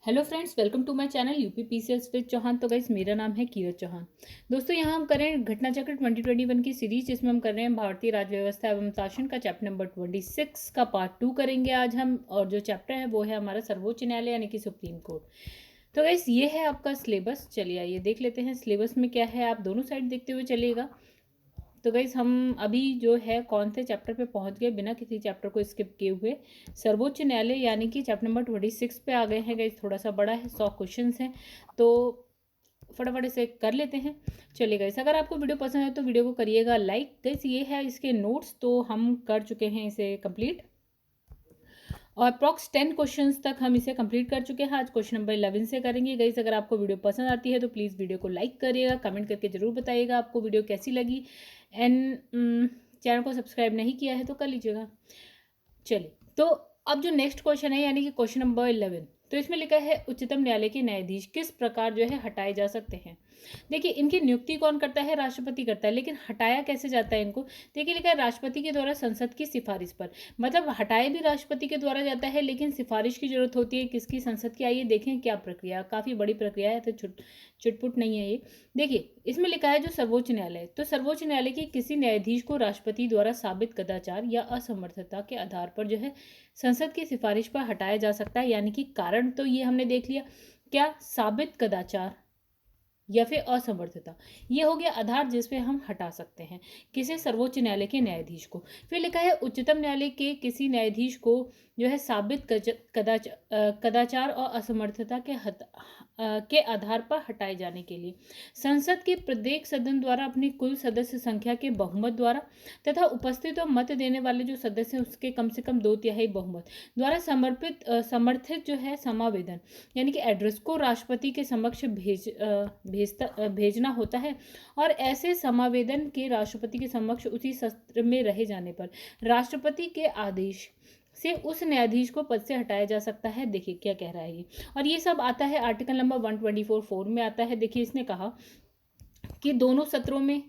Hello friends, welcome to my channel UPPCS with Chauhan. तो guys, मेरा नाम है कीरत चौहान। दोस्तों, यहाँ हम कर रहे हैं घटना चक्र 2021 की सीरीज, जिसमें हम कर रहे हैं भारतीय राज्य व्यवस्था एवं शासन का चैप्टर नंबर 26 का पार्ट 2 करेंगे आज हम। और जो चैप्टर है वो है हमारा सर्वोच्च न्यायालय यानी कि सुप्रीम कोर्ट। तो गाइस, ये है आपका सिलेबस। चलिए आइए देख लेते हैं सिलेबस में क्या है। आप दोनों साइड देखते हुए चलिएगा। तो गाइज, हम अभी जो है कौन से चैप्टर पे पहुंच गए बिना किसी चैप्टर को स्किप किए हुए? सर्वोच्च न्यायालय यानी कि चैप्टर नंबर 26 पे आ गए हैं गाइज। थोड़ा सा बड़ा है, 100 क्वेश्चन हैं, तो फटाफट से कर लेते हैं। चलिए गाइस, अगर आपको वीडियो पसंद है तो वीडियो को करिएगा लाइक। गाइस, ये है इसके नोट्स, तो हम कर चुके हैं इसे कंप्लीट, और अप्रॉक्स 10 क्वेश्चंस तक हम इसे कंप्लीट कर चुके हैं। आज क्वेश्चन नंबर 11 से करेंगे। गाइस, अगर आपको वीडियो पसंद आती है तो प्लीज़ वीडियो को लाइक करिएगा, कमेंट करके ज़रूर बताइएगा आपको वीडियो कैसी लगी। एंड चैनल को सब्सक्राइब नहीं किया है तो कर लीजिएगा। चलिए, तो अब जो नेक्स्ट क्वेश्चन है यानी कि क्वेश्चन नंबर 11, तो इसमें लिखा है उच्चतम न्यायालय के न्यायाधीश किस प्रकार जो है हटाए जा सकते हैं। देखिए, इनकी नियुक्ति कौन करता है? राष्ट्रपति करता है। लेकिन हटाया कैसे जाता है इनको? देखिए, लिखा है राष्ट्रपति के द्वारा संसद की सिफारिश पर। मतलब हटाया भी राष्ट्रपति के द्वारा जाता है, लेकिन सिफारिश की जरूरत होती है किसकी? संसद की। आइए देखें क्या प्रक्रिया, काफ़ी बड़ी प्रक्रिया है, तो चुटपुट नहीं है ये। देखिए, इसमें लिखा है जो सर्वोच्च न्यायालय, तो सर्वोच्च न्यायालय के किसी न्यायाधीश को राष्ट्रपति द्वारा साबित कदाचार या असमर्थता के आधार पर जो है संसद की सिफारिश पर हटाया जा सकता है। यानी कि कारण तो ये हमने देख लिया, क्या? साबित कदाचार या फिर असमर्थता, ये हो गया आधार जिस पे हम हटा सकते हैं किसे? सर्वोच्च न्यायालय के न्यायाधीश को। फिर लिखा है उच्चतम न्यायालय के किसी न्यायाधीश को जो है साबित कदाचार और असमर्थता के आधार पर हटाए जाने के लिए संसद के प्रत्येक सदन द्वारा अपनी कुल सदस्य संख्या के बहुमत द्वारा तथा उपस्थित और मत देने वाले जो सदस्य हैं उसके कम से कम 2/3 बहुमत द्वारा समर्थित जो है समावेदन यानी कि एड्रेस को राष्ट्रपति के समक्ष भेजना होता है। और ऐसे समावेदन के राष्ट्रपति के समक्ष उसी सत्र में रहे जाने पर राष्ट्रपति के आदेश से उस न्यायाधीश को पद से हटाया जा सकता है। देखिए क्या कह रहा है ये, और ये सब आता है आर्टिकल नंबर 124(4) में आता है। देखिए, इसने कहा कि दोनों सत्रों में,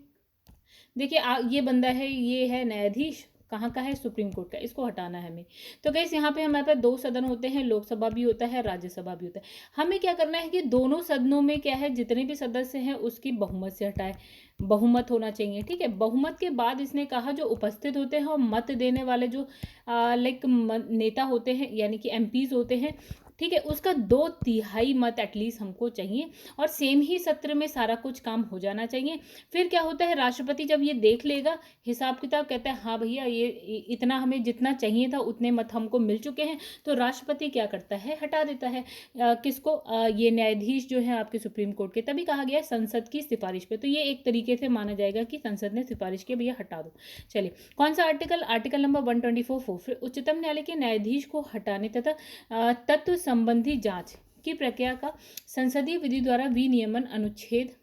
देखिए ये बंदा है, ये है न्यायाधीश, कहाँ का है? सुप्रीम कोर्ट का। इसको हटाना है हमें। तो गैस, यहाँ पे हमारे पास 2 सदन होते हैं, लोकसभा भी होता है, राज्यसभा भी होता है। हमें क्या करना है कि दोनों सदनों में क्या है, जितने भी सदस्य हैं उसकी बहुमत से हटाए, बहुमत होना चाहिए। ठीक है, बहुमत के बाद इसने कहा जो उपस्थित होते हैं और मत देने वाले जो लाइक नेता होते हैं यानी कि एमपीज होते हैं, ठीक है, उसका 2/3 मत एटलीस्ट हमको चाहिए, और सेम ही सत्र में सारा कुछ काम हो जाना चाहिए। फिर क्या होता है, राष्ट्रपति जब ये देख लेगा हिसाब किताब, कहता है हाँ भैया ये इतना हमें जितना चाहिए था उतने मत हमको मिल चुके हैं, तो राष्ट्रपति क्या करता है? हटा देता है। किसको? ये न्यायाधीश जो है आपके सुप्रीम कोर्ट के। तभी कहा गया है संसद की सिफारिश पे, तो ये एक तरीके से माना जाएगा कि संसद ने सिफारिश की, भैया हटा दो। चलिए, कौन सा आर्टिकल? Article number 124(4). फिर उच्चतम न्यायालय के न्यायाधीश को हटाने तथा तत्व संबंधी जांच की प्रक्रिया का संसदीय विधि द्वारा विनियमन अनुच्छेद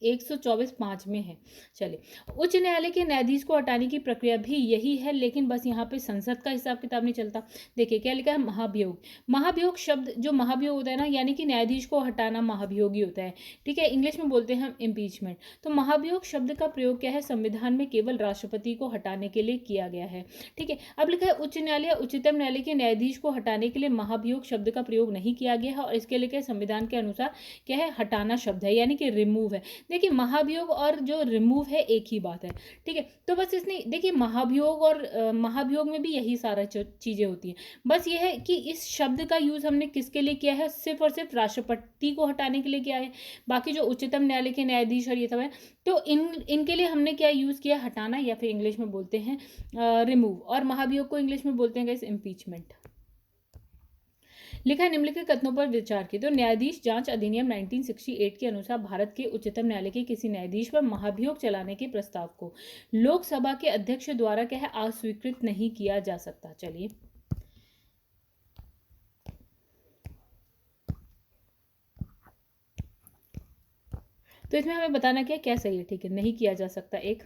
124(5) में है। चलिए, उच्च न्यायालय के न्यायाधीश को हटाने की प्रक्रिया भी यही है, लेकिन बस यहाँ पे संसद का हिसाब किताब नहीं चलता। देखिए क्या लिखा है, महाभियोग। महाभियोग शब्द, जो महाभियोग होता है ना, यानी कि न्यायाधीश को हटाना महाभियोगी होता है। ठीक है, इंग्लिश में बोलते हैं हम इम्पीचमेंट। तो महाभियोग शब्द का प्रयोग क्या है? संविधान में केवल राष्ट्रपति को हटाने के लिए किया गया है। ठीक है, अब लिखा है उच्च न्यायालय उच्चतम न्यायालय के न्यायाधीश को हटाने के लिए महाभियोग शब्द का प्रयोग नहीं किया गया है, और इसके लिए संविधान के अनुसार क्या है? हटाना शब्द है, यानी कि रिमूव है। देखिए, महाभियोग और जो रिमूव है एक ही बात है। ठीक है, तो बस इसने, देखिए महाभियोग और महाभियोग में भी यही सारा चीजें होती हैं। बस ये है कि इस शब्द का यूज हमने किसके लिए किया है? सिर्फ और सिर्फ राष्ट्रपति को हटाने के लिए किया है। बाकी जो उच्चतम न्यायालय के न्यायाधीश और ये सब है, तो इनके लिए हमने क्या यूज किया? हटाना, या फिर इंग्लिश में बोलते हैं रिमूव, और महाभियोग को इंग्लिश में बोलते हैं गाइस इम्पीचमेंट। लिखा है निम्नलिखित कथनों पर विचार की। तो न्यायाधीश जांच अधिनियम 1968 के अनुसार भारत के उच्चतम न्यायालय के किसी न्यायाधीश पर महाभियोग चलाने के प्रस्ताव को लोकसभा के अध्यक्ष द्वारा क्या है? अस्वीकृत नहीं किया जा सकता। चलिए, तो इसमें हमें बताना क्या क्या सही है। ठीक है, नहीं किया जा सकता एक।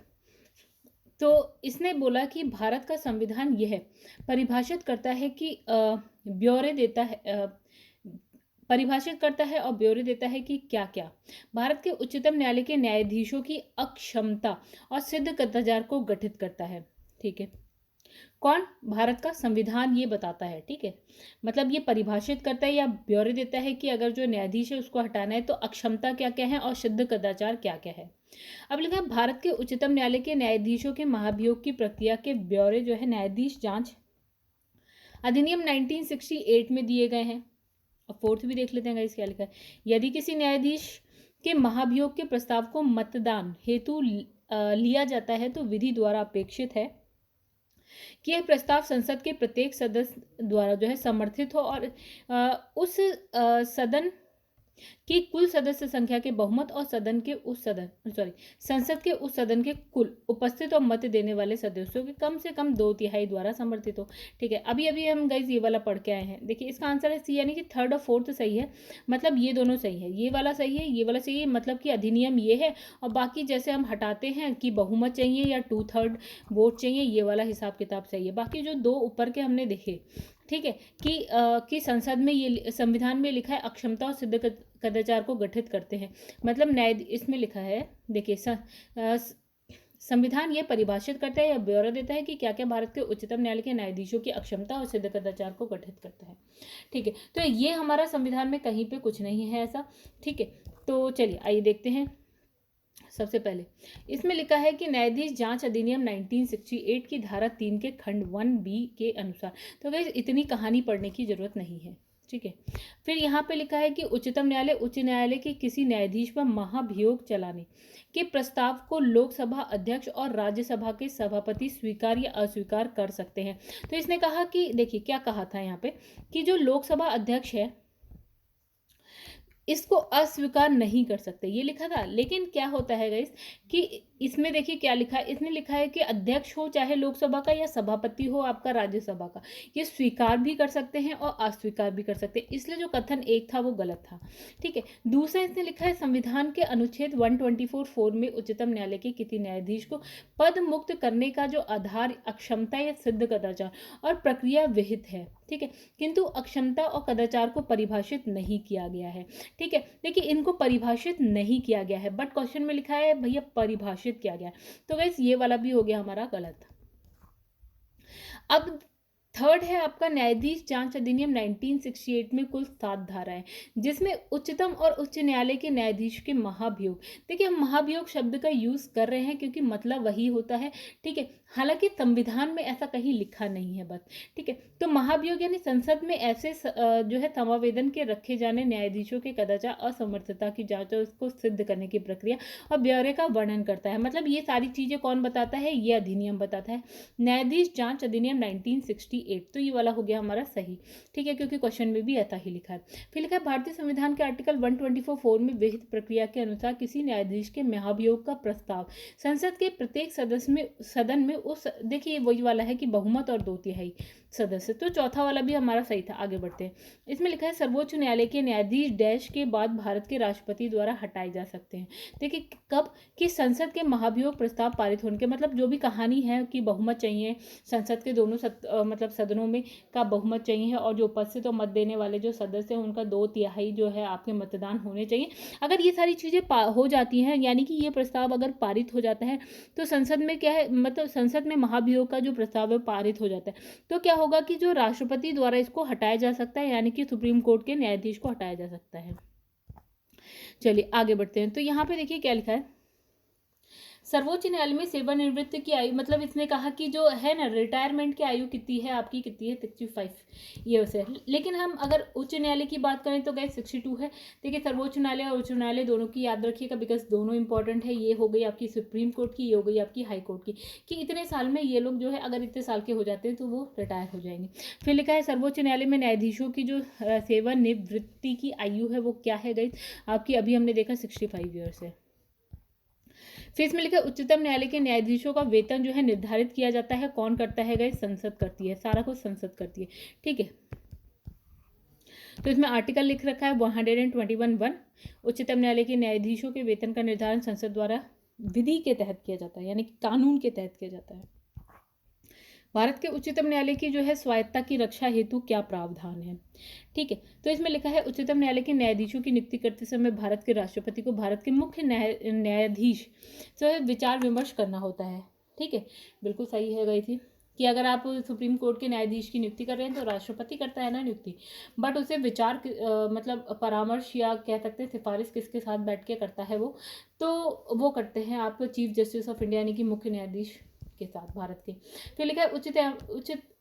तो इसने बोला कि भारत का संविधान यह परिभाषित करता है कि ब्यौरे देता है, परिभाषित करता है और ब्यौरे देता है कि क्या क्या भारत के उच्चतम न्यायालय के न्यायाधीशों की अक्षमता और सिद्ध कदाचार को गठित करता है। ठीक है, कौन? भारत का संविधान ये बताता है, ठीक है। मतलब ये परिभाषित करता है या ब्यौरे देता है कि अगर जो न्यायाधीश है उसको हटाना है तो अक्षमता क्या क्या है और शुद्ध कदाचार क्या क्या है। अब लिखा है भारत के उच्चतम न्यायालय के न्यायाधीशों के महाभियोग की प्रक्रिया के ब्यौरे जो है न्यायाधीश जांच अधिनियम 1968 में दिए गए हैं। अब फोर्थ भी देख लेते हैं गाइस क्या लिखा है। यदि किसी न्यायाधीश के महाभियोग के प्रस्ताव को मतदान हेतु लिया जाता है तो विधि द्वारा अपेक्षित है कि यह प्रस्ताव संसद के प्रत्येक सदस्य द्वारा जो है समर्थित हो और उस सदन कि कुल सदस्य संख्या के बहुमत और संसद के उस सदन के कुल उपस्थित और मत देने वाले सदस्यों के कम से कम 2/3 द्वारा समर्थित हो। ठीक है, अभी अभी हम गाइस ये वाला पढ़ के आए हैं। देखिए इसका आंसर है सी, यानी कि थर्ड और फोर्थ सही है। मतलब ये दोनों सही है, ये वाला सही है, ये वाला सही है। मतलब कि अधिनियम ये है और बाकी जैसे हम हटाते हैं कि बहुमत चाहिए या 2/3 वोट चाहिए, ये वाला हिसाब किताब सही है। बाकी जो दो ऊपर के हमने देखे, ठीक है, कि संसद में ये संविधान में लिखा है अक्षमता और सिद्ध कदाचार को गठित करते हैं। मतलब न्याय इसमें लिखा है, देखिए संविधान ये परिभाषित करता है या ब्यौरा देता है कि क्या क्या भारत के उच्चतम न्यायालय के न्यायाधीशों की अक्षमता और सिद्ध कदाचार को गठित करता है। ठीक है, तो ये हमारा संविधान में कहीं पे कुछ नहीं है ऐसा। ठीक है, तो चलिए आइए देखते हैं। सबसे पहले इसमें लिखा है कि न्यायाधीश जांच अधिनियम 1968 की धारा 3 के खंड 1B के अनुसार। तो गाइस इतनी कहानी पढ़ने की जरूरत नहीं है, ठीक है। फिर यहाँ पे लिखा है कि उच्चतम न्यायालय उच्च न्यायालय के किसी न्यायाधीश पर महाभियोग चलाने के प्रस्ताव को लोकसभा अध्यक्ष और राज्यसभा के सभापति स्वीकार या अस्वीकार कर सकते हैं। तो इसने कहा कि देखिए क्या कहा था यहाँ पे कि जो लोकसभा अध्यक्ष है इसको अस्वीकार नहीं कर सकते, ये लिखा था। लेकिन क्या होता है गाइस कि इसमें देखिए क्या लिखा है, इसने लिखा है कि अध्यक्ष हो चाहे लोकसभा का या सभापति हो आपका राज्यसभा का, ये स्वीकार भी कर सकते हैं और अस्वीकार भी कर सकते हैं। इसलिए जो कथन एक था वो गलत था, ठीक है। दूसरा इसने लिखा है संविधान के अनुच्छेद 124(4) में उच्चतम न्यायालय के किसी न्यायाधीश को पद मुक्त करने का जो आधार अक्षमता या सिद्ध कदाचार और प्रक्रिया विहित है, ठीक है, किंतु अक्षमता और कदाचार को परिभाषित नहीं किया गया है। ठीक है, देखिए इनको परिभाषित नहीं किया गया है, बट क्वेश्चन में लिखा है भैया परिभाषित किया गया है। तो गाइस ये वाला भी हो गया हमारा गलत। अब थर्ड है आपका न्यायाधीश जांच अधिनियम 1968 में कुल 7 धाराएं, जिसमें उच्चतम और उच्च न्यायालय के न्यायाधीश के महाभियोग। देखिए हम महाभियोग शब्द का यूज कर रहे हैं क्योंकि मतलब वही होता है, ठीक है। हालांकि संविधान में ऐसा कहीं लिखा नहीं है बस, ठीक है। तो महाभियोग यानी संसद में ऐसे जो है समावेदन के रखे जाने न्यायाधीशों के कदाचार असमर्थता की जांच और उसको सिद्ध करने की प्रक्रिया और ब्यौरे का वर्णन करता है। मतलब ये सारी चीजें कौन बताता है, ये अधिनियम बताता है, न्यायाधीश जांच अधिनियम 1968। तो ये वाला हो गया हमारा सही, ठीक है, क्योंकि क्वेश्चन में भी ऐसा ही लिखा है। फिर लिखा है भारतीय संविधान के आर्टिकल 124(4) में विहित प्रक्रिया के अनुसार किसी न्यायाधीश के महाभियोग का प्रस्ताव संसद के प्रत्येक सदन में उस, देखिए वही वाला है कि बहुमत और 2/3 सदस्य। तो चौथा वाला भी हमारा सही था। आगे बढ़ते हैं, इसमें लिखा है सर्वोच्च न्यायालय के न्यायाधीश डैश के बाद भारत के राष्ट्रपति द्वारा हटाए जा सकते हैं। देखिए कब कि संसद के महाभियोग प्रस्ताव पारित होने के, मतलब जो भी कहानी है कि बहुमत चाहिए संसद के दोनों मतलब सदनों में का बहुमत चाहिए और जो उपस्थित और मत देने वाले जो सदस्य हैं उनका 2/3 जो है आपके मतदान होने चाहिए। अगर ये सारी चीजें हो जाती हैं, यानी कि ये प्रस्ताव अगर पारित हो जाता है तो संसद में क्या है, मतलब संसद में महाभियोग का जो प्रस्ताव है पारित हो जाता है, तो क्या होगा कि जो राष्ट्रपति द्वारा इसको हटाया जा सकता है, यानी कि सुप्रीम कोर्ट के न्यायाधीश को हटाया जा सकता है। चलिए आगे बढ़ते हैं। तो यहाँ पे देखिए क्या लिखा है, सर्वोच्च न्यायालय में सेवानिवृत्ति की आयु, मतलब इसने कहा कि जो है ना रिटायरमेंट की आयु कितनी है आपकी, कितनी है 65 ईयर्स है। लेकिन हम अगर उच्च न्यायालय की बात करें तो गाइस 62 है। देखिए सर्वोच्च न्यायालय और उच्च न्यायालय दोनों की याद रखिएगा, बिकॉज दोनों इंपॉर्टेंट है। ये हो गई आपकी सुप्रीम कोर्ट की, ये हो गई आपकी हाई कोर्ट की, कि इतने साल में ये लोग जो है अगर इतने साल के हो जाते हैं तो वो रिटायर हो जाएंगे। फिर लिखा है सर्वोच्च न्यायालय में न्यायाधीशों की जो सेवानिवृत्ति की आयु है वो क्या है गाइस आपकी, अभी हमने देखा 65 ईयर्स है। फिर इसमें लिखा है उच्चतम न्यायालय के न्यायाधीशों का वेतन जो है निर्धारित किया जाता है, कौन करता है गाइस, संसद करती है, सारा कुछ संसद करती है, ठीक है। तो इसमें आर्टिकल लिख रखा है 121(1) उच्चतम न्यायालय के न्यायाधीशों के वेतन का निर्धारण संसद द्वारा विधि के तहत किया जाता है, यानी कानून के तहत किया जाता है। भारत के उच्चतम न्यायालय की जो है स्वायत्तता की रक्षा हेतु क्या प्रावधान है, ठीक है। तो इसमें लिखा है उच्चतम न्यायालय के न्यायाधीशों की नियुक्ति करते समय भारत के राष्ट्रपति को भारत के मुख्य न्यायाधीश से विचार विमर्श करना होता है, ठीक है, बिल्कुल सही है गई थी। कि अगर आप सुप्रीम कोर्ट के न्यायाधीश की नियुक्ति कर रहे हैं तो राष्ट्रपति करता है ना नियुक्ति, बट उसे विचार मतलब परामर्श या कह सकते हैं सिफारिश किसके साथ बैठ के करता है वो, तो वो करते हैं आप चीफ जस्टिस ऑफ इंडिया यानी कि मुख्य न्यायाधीश के साथ भारत के। फिर लिखा है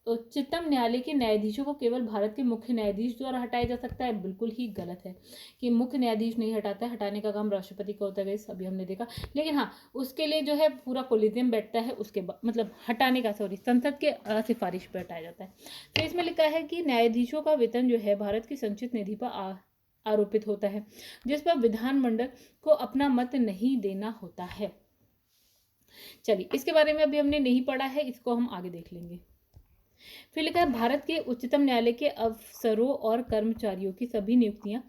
उच्चतम न्यायालय के न्यायाधीशों को केवल भारत के मुख्य न्यायाधीश द्वारा हटाया जा सकता है। बिल्कुल ही गलत है कि मुख्य न्यायाधीश नहीं हटाता है, हटाने का काम राष्ट्रपति का होता है, अभी हमने देखा। लेकिन हाँ, उसके लिए जो है पूरा कोलिजियम बैठता है, उसके बाद मतलब हटाने का संसद के सिफारिश पर हटाया जाता है। तो इसमें लिखा है कि न्यायाधीशों का वेतन जो है भारत की संचित निधि पर आरोपित होता है, जिस पर विधानमंडल को अपना मत नहीं देना होता है। चलिए, इसके बारे में अभी हमने नहीं पढ़ा है, इसको हम आगे देख लेंगे। फिर लिखा है भारत के उच्चतम न्यायालय के अफसरों और कर्मचारियों की सभी नियुक्तियां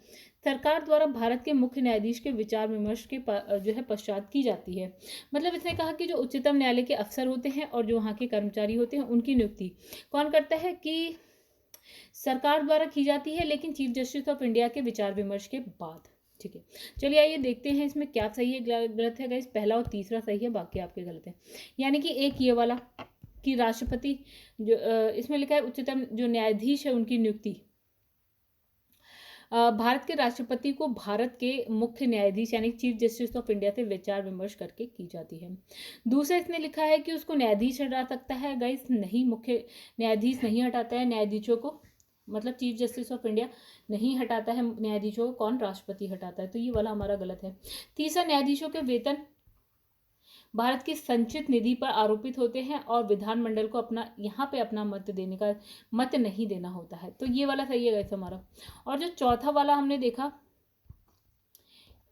सरकार द्वारा भारत के मुख्य न्यायाधीश के विचार विमर्श के जो है पश्चात की जाती है। मतलब इसने कहा कि जो उच्चतम न्यायालय के अफसर होते हैं और जो वहाँ के कर्मचारी होते हैं उनकी नियुक्ति कौन करता है, कि सरकार द्वारा की जाती है, लेकिन चीफ जस्टिस ऑफ इंडिया के विचार विमर्श के बाद। ठीक है, चलिए आइए देखते हैं इसमें क्या सही है गलत है। गाइस पहला और तीसरा सही है, बाकी आपके गलत है। यानी कि एक ये वाला कि राष्ट्रपति जो इसमें लिखा है उच्चतम जो न्यायाधीश है उनकी नियुक्ति भारत के राष्ट्रपति को भारत के मुख्य न्यायाधीश यानी चीफ जस्टिस ऑफ इंडिया से विचार विमर्श करके की जाती है। दूसरा इसने लिखा है कि उसको न्यायाधीश हटा सकता है। गाइस नहीं, मुख्य न्यायाधीश नहीं हटाता है न्यायाधीशों को, मतलब चीफ जस्टिस ऑफ इंडिया नहीं हटाता है न्यायाधीशों को, कौन, राष्ट्रपति हटाता है। तो ये वाला हमारा गलत है। तीसरा, न्यायाधीशों के वेतन भारत की संचित निधि पर आरोपित होते हैं और विधानमंडल को अपना मत नहीं देना होता है। तो ये वाला सही है गाइस हमारा। और जो चौथा वाला हमने देखा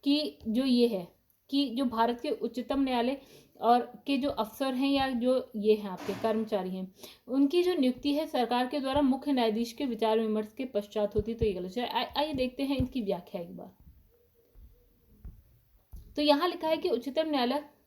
कि जो ये है कि जो भारत के उच्चतम न्यायालय और के जो अफसर हैं या जो ये हैं आपके कर्मचारी हैं, उनकी जो नियुक्ति है सरकार के द्वारा मुख्य न्यायाधीश के विचार विमर्श के पश्चात होती, तो ये गलत है। आइए देखते हैं इनकी व्याख्या एक बार। तो यहाँ लिखा है कि उच्चतम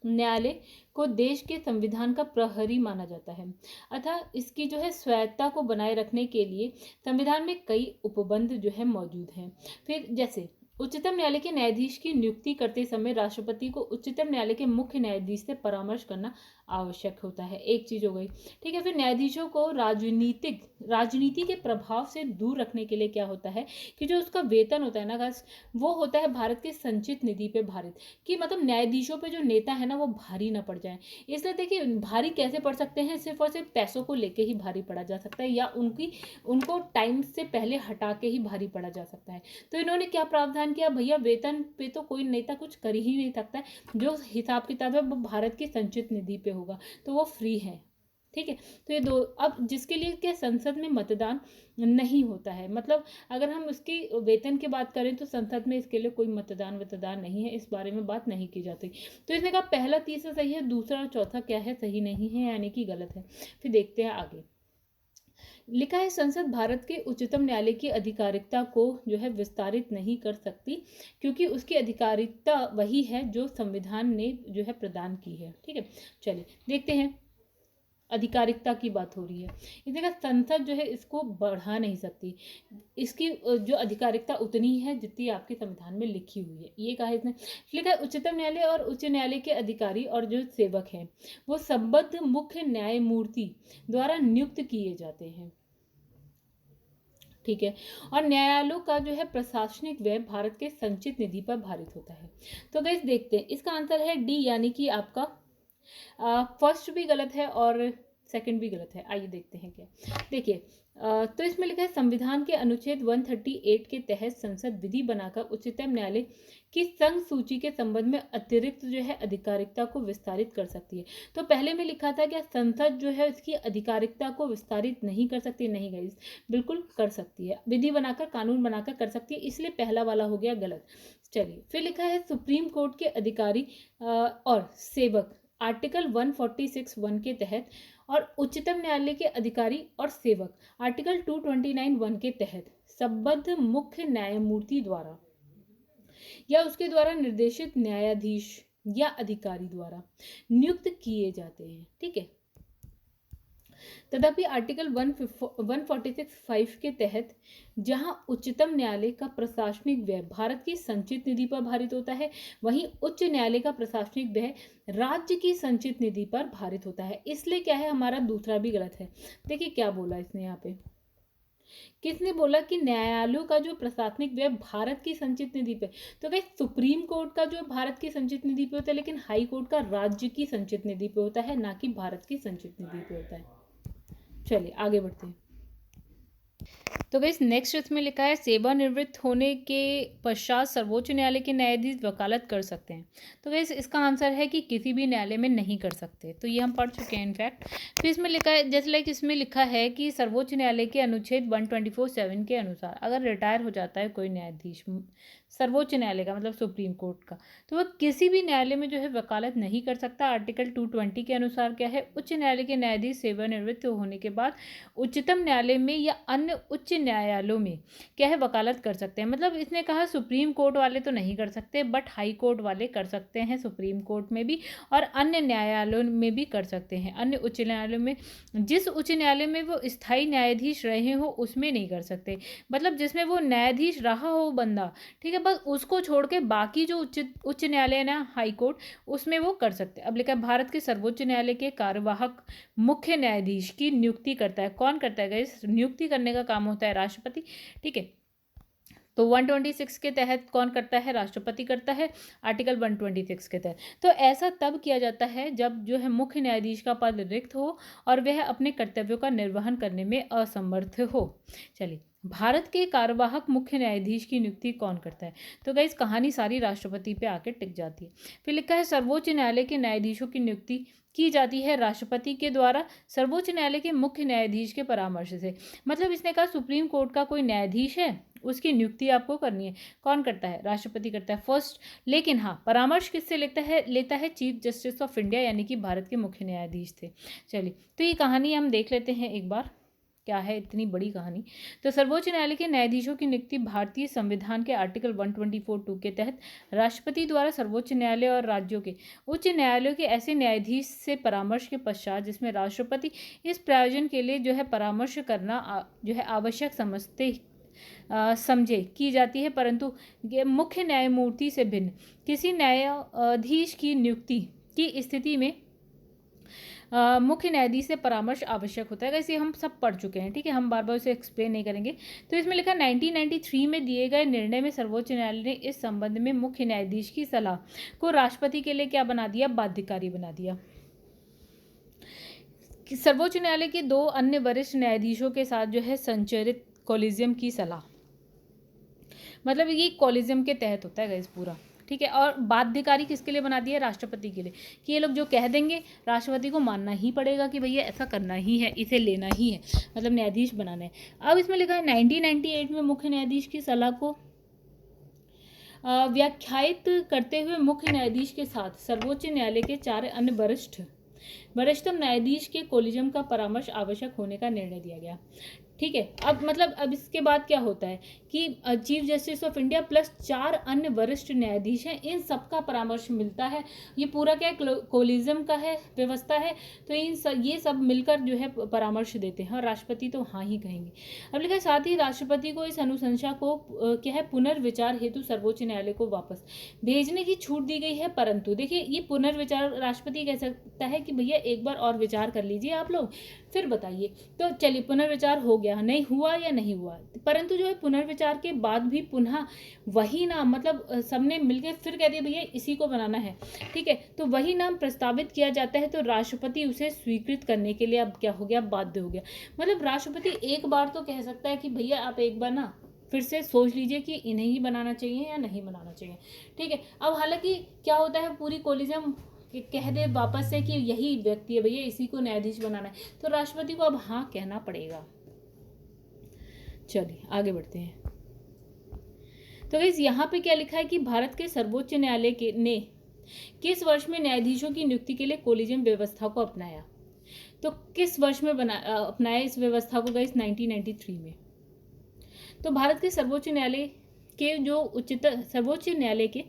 न्यायालय को देश के संविधान का प्रहरी माना जाता है, अतः इसकी जो है स्वायत्ता को बनाए रखने के लिए संविधान में कई उपबंध जो है मौजूद हैं। फिर जैसे उच्चतम न्यायालय के न्यायाधीश की नियुक्ति करते समय राष्ट्रपति को उच्चतम न्यायालय के मुख्य न्यायाधीश से परामर्श करना आवश्यक होता है। एक चीज हो गई, ठीक है। फिर न्यायाधीशों को राजनीति के प्रभाव से दूर रखने के लिए क्या होता है कि जो उसका वेतन होता है ना, वो होता है भारत के संचित निधि पे भारित, कि मतलब न्यायाधीशों पे जो नेता है ना वो भारी ना पड़ जाए। इसलिए देखिए भारी कैसे पड़ सकते हैं, सिर्फ और सिर्फ पैसों को लेके ही भारी पड़ा जा सकता है, या उनको टाइम से पहले हटा के ही भारी पड़ा जा सकता है। तो इन्होंने क्या प्रावधान किया, भैया वेतन पे तो कोई नेता कुछ कर ही नहीं सकता है, जो हिसाब किताब है वो भारत की संचित निधि पे होगा, तो वो फ्री है। ठीक है, तो ये दो। अब जिसके लिए क्या संसद में मतदान नहीं होता है, मतलब अगर हम उसकी वेतन की बात करें तो संसद में इसके लिए कोई मतदान नहीं है, इस बारे में बात नहीं की जाती। तो इसने कहा पहला तीसरा सही है, दूसरा और चौथा क्या है, सही नहीं है, यानी कि गलत है। फिर देखते हैं आगे। लिखा है संसद भारत के उच्चतम न्यायालय की अधिकारिकता को जो है विस्तारित नहीं कर सकती, क्योंकि उसकी अधिकारिकता वही है जो संविधान ने जो है प्रदान की है। ठीक है, चलिए देखते हैं। अधिकारिकता की बात हो रही है, इसने कहा संसद जो है इसको बढ़ा नहीं सकती, इसकी जो अधिकारिकता उतनी है जितनी आपके संविधान में लिखी हुई है, ये कहा इसने। लिखा है उच्चतम न्यायालय और उच्च न्यायालय के अधिकारी और जो सेवक हैं वो संबद्ध मुख्य न्यायमूर्ति द्वारा नियुक्त किए जाते हैं। ठीक है, और न्यायालयों का जो है प्रशासनिक व्यय भारत के संचित निधि पर भारित होता है। तो गाइस देखते हैं, इसका आंसर है डी, यानी कि आपका फर्स्ट भी गलत है और सेकंड भी गलत है। आइए देखते हैं क्या। देखिए तो इसमें लिखा है संविधान के अनुच्छेद 138 के तहत संसद विधि बनाकर उच्चतम न्यायालय की संघ सूची के संबंध में अतिरिक्त जो है अधिकारिकता को विस्तारित कर सकती है। तो पहले में लिखा था कि संसद जो है उसकी अधिकारिकता को विस्तारित नहीं कर सकती, नहीं गाइस, बिल्कुल कर सकती है, विधि बनाकर कानून बनाकर कर सकती है, इसलिए पहला वाला हो गया गलत। चलिए फिर लिखा है सुप्रीम कोर्ट के अधिकारी और सेवक आर्टिकल 146(1) के तहत और उच्चतम न्यायालय के अधिकारी और सेवक आर्टिकल 229(1) के तहत संबद्ध मुख्य न्यायमूर्ति द्वारा या उसके द्वारा निर्देशित न्यायाधीश या अधिकारी द्वारा नियुक्त किए जाते हैं। ठीक है, तथापि आर्टिकल 146(5) के तहत जहां उच्चतम न्यायालय का प्रशासनिक व्यय भारत की संचित निधि पर भारित होता है, वहीं उच्च न्यायालय का प्रशासनिक व्यय राज्य की संचित निधि पर भारित होता है। इसलिए क्या है, हमारा दूसरा भी गलत है। देखिए क्या बोला इसने यहाँ पे, किसने बोला कि न्यायालयों का जो प्रशासनिक व्यय भारत की संचित निधि पे, तो क्या सुप्रीम कोर्ट का जो भारत की संचित निधि पे होता है, लेकिन हाई कोर्ट का राज्य की संचित निधि पे होता है, ना कि भारत की संचित निधि पे होता है। चलिए आगे बढ़ते हैं। तो गाइस नेक्स्ट इसमें लिखा है सेवानिवृत्त होने के पश्चात सर्वोच्च न्यायालय के न्यायाधीश वकालत कर सकते हैं। तो गाइस इसका आंसर है कि किसी भी न्यायालय में नहीं कर सकते, तो ये हम पढ़ चुके हैं इनफैक्ट। फिर इसमें लिखा है, जैसे लाइक इसमें लिखा है कि सर्वोच्च न्यायालय के अनुच्छेद 124(7) के अनुसार अगर रिटायर हो जाता है कोई न्यायाधीश सर्वोच्च न्यायालय का मतलब सुप्रीम कोर्ट का, तो वह किसी भी न्यायालय में जो है वकालत नहीं कर सकता। आर्टिकल 220 के अनुसार क्या है, उच्च न्यायालय के न्यायाधीश सेवानिवृत्त होने के बाद उच्चतम न्यायालय में या अन्य उच्च न्यायालयों में क्या है वकालत कर सकते हैं। मतलब इसने कहा सुप्रीम कोर्ट वाले तो नहीं कर सकते, बट हाई कोर्ट वाले कर सकते हैं, सुप्रीम कोर्ट में भी और अन्य न्यायालयों में भी कर सकते हैं। अन्य उच्च न्यायालयों में, जिस उच्च न्यायालय में वो स्थायी न्यायाधीश रहे हो उसमें नहीं कर सकते, मतलब जिसमें वो न्यायाधीश रहा हो बंदा, ठीक है, बस उसको छोड़ के बाकी जो उच्च न्यायालय है ना, हाई कोर्ट, उसमें वो कर सकते हैं। अब लिखा है भारत के सर्वोच्च न्यायालय के कार्यवाहक मुख्य न्यायाधीश की नियुक्ति करता है। कौन करता है गाइस? नियुक्ति करने का काम होता है राष्ट्रपति, ठीक है। तो 126 के तहत कौन करता है? राष्ट्रपति करता है, आर्टिकल 126 के तहत। तो ऐसा तब किया जाता है जब जो है मुख्य न्यायाधीश का पद रिक्त हो और वह अपने कर्तव्यों का निर्वहन करने में असमर्थ हो। चलिए, भारत के कार्यवाहक मुख्य न्यायाधीश की नियुक्ति कौन करता है? तो गाइस कहानी सारी राष्ट्रपति पे आके टिक जाती है। फिर लिखा है सर्वोच्च न्यायालय के न्यायाधीशों की नियुक्ति की जाती है राष्ट्रपति के द्वारा सर्वोच्च न्यायालय के मुख्य न्यायाधीश के परामर्श से। मतलब इसने कहा सुप्रीम कोर्ट का कोई न्यायाधीश है, उसकी नियुक्ति आपको करनी है। कौन करता है? राष्ट्रपति करता है फर्स्ट। लेकिन हाँ, परामर्श किससे लेता है चीफ जस्टिस ऑफ इंडिया, यानी कि भारत के मुख्य न्यायाधीश थे। चलिए, तो ये कहानी हम देख लेते हैं एक बार, क्या है इतनी बड़ी कहानी। तो सर्वोच्च न्यायालय के न्यायाधीशों की नियुक्ति भारतीय संविधान के आर्टिकल 124(2) के तहत राष्ट्रपति द्वारा सर्वोच्च न्यायालय और राज्यों के उच्च न्यायालयों के ऐसे न्यायाधीश से परामर्श के पश्चात जिसमें राष्ट्रपति इस प्रयोजन के लिए जो है परामर्श करना जो है आवश्यक समझे की जाती है, परंतु मुख्य न्यायमूर्ति से भिन्न किसी न्यायाधीश की नियुक्ति की स्थिति में मुख्य न्यायाधीश से परामर्श आवश्यक होता है। इसे हम सब पढ़ चुके हैं, ठीक है, हम बार बार उसे एक्सप्लेन नहीं करेंगे। तो इसमें लिखा 1993 में दिए गए निर्णय में सर्वोच्च न्यायालय ने इस संबंध में मुख्य न्यायाधीश की सलाह को राष्ट्रपति के लिए क्या बना दिया? बाध्यकारी बना दिया। सर्वोच्च न्यायालय के 2 अन्य वरिष्ठ न्यायाधीशों के साथ जो है संचरित कॉलेजियम की सलाह, मतलब ये कॉलेजियम के तहत होता है गाइस पूरा, ठीक है। और बाध्यकारी किसके लिए बना दिया? राष्ट्रपति के लिए, कि ये लोग जो कह देंगे राष्ट्रपति को मानना ही पड़ेगा कि भैया ऐसा करना ही है, इसे लेना ही है, मतलब न्यायाधीश बनाना है। अब इसमें लिखा है 1998 में मुख्य न्यायाधीश की सलाह को व्याख्यायित करते हुए मुख्य न्यायाधीश के साथ सर्वोच्च न्यायालय के 4 अन्य वरिष्ठतम न्यायाधीश के कॉलेजियम का परामर्श आवश्यक होने का निर्णय दिया गया, ठीक है। अब इसके बाद क्या होता है कि chief justice of India plus 4 अन्य वरिष्ठ न्यायाधीश हैं, इन सबका परामर्श मिलता है। ये पूरा क्या कोलिज्म का है, व्यवस्था है, तो ये सब मिलकर जो है परामर्श देते हैं और राष्ट्रपति तो हाँ ही कहेंगे। अब लिखा है साथ ही राष्ट्रपति को इस अनुशंसा को क्या है पुनर्विचार हेतु सर्वोच्च न्यायालय को वापस भेजने की छूट दी गई है, परंतु देखिए ये पुनर्विचार राष्ट्रपति कह सकता है कि भैया एक बार और विचार कर लीजिए आप लोग, फिर बताइए। तो चलिए पुनर्विचार हो गया, नहीं हुआ या नहीं हुआ, परंतु जो है पुनर्विचार के बाद भी पुनः वही नाम, मतलब सबने मिलकर फिर कह दिया भैया इसी को बनाना है, ठीक है, तो वही नाम प्रस्तावित किया जाता है, तो राष्ट्रपति उसे स्वीकृत करने के लिए अब क्या हो गया? बाध्य हो गया। मतलब राष्ट्रपति एक बार तो कह सकता है कि भैया आप एक बार ना फिर से सोच लीजिए कि इन्हें ही बनाना चाहिए या नहीं बनाना चाहिए, ठीक है। अब हालांकि क्या होता है, पूरी कोलिज्म कह दे वापस से कि यही व्यक्ति है भैया, इसी को न्यायाधीश बनाना है, तो राष्ट्रपति को अब हाँ कहना पड़ेगा। चलिए आगे बढ़ते हैं। तो गाइस यहाँ पे क्या लिखा है कि भारत के सर्वोच्च न्यायालय ने किस वर्ष में न्यायाधीशों की नियुक्ति के लिए कोलिजियम व्यवस्था को अपनाया? तो किस वर्ष में अपनाया इस व्यवस्था को गाइस? 1993 में। तो भारत के सर्वोच्च न्यायालय के जो सर्वोच्च न्यायालय के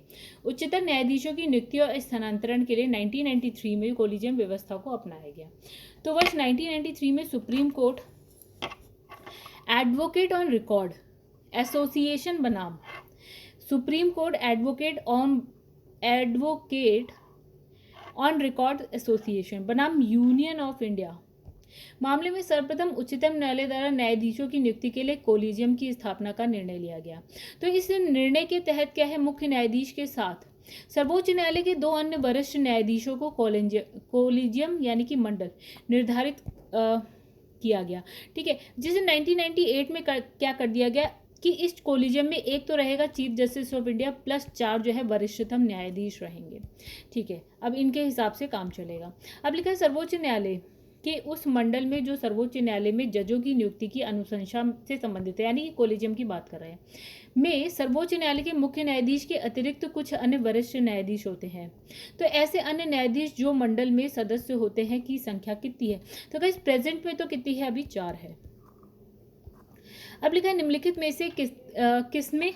उच्चतर न्यायाधीशों की नियुक्ति और स्थानांतरण के लिए 1993 में कोलिजियम व्यवस्था को अपनाया गया। तो वर्ष 1993 में Supreme Court advocate on record association बनाम Supreme Court advocate on record association बनाम यूनियन ऑफ इंडिया मामले में सर्वप्रथम उच्चतम न्यायालय द्वारा न्यायाधीशों की नियुक्ति के लिए कोलिजियम की स्थापना का निर्णय लिया गया। तो इस निर्णय के तहत क्या है, मुख्य न्यायाधीश के साथ सर्वोच्च न्यायालय के 2 अन्य वरिष्ठ न्यायाधीशों को कोलिजियम यानी कि मंडल निर्धारित किया गया। ठीक है, जिसे 1998 में क्या कर दिया गया कि इस कोलिजियम में एक तो रहेगा chief justice of India plus 4 जो है वरिष्ठतम न्यायाधीश रहेंगे। ठीक है, अब इनके हिसाब से काम चलेगा। अब लिखा है सर्वोच्च न्यायालय के उस मंडल में जो सर्वोच्च न्यायालय में जजों की नियुक्ति की अनुशंसा से संबंधित है, यानी कि कोलिजियम की बात कर रहे हैं, में सर्वोच्च न्यायालय के मुख्य न्यायाधीश के अतिरिक्त कुछ अन्य वरिष्ठ न्यायाधीश होते हैं। तो ऐसे अन्य न्यायाधीश जो मंडल में सदस्य होते हैं की संख्या कितनी है? तो गाइस प्रेजेंट में तो कितनी है? अभी 4 है। अब लिखा है निम्नलिखित में से किसमें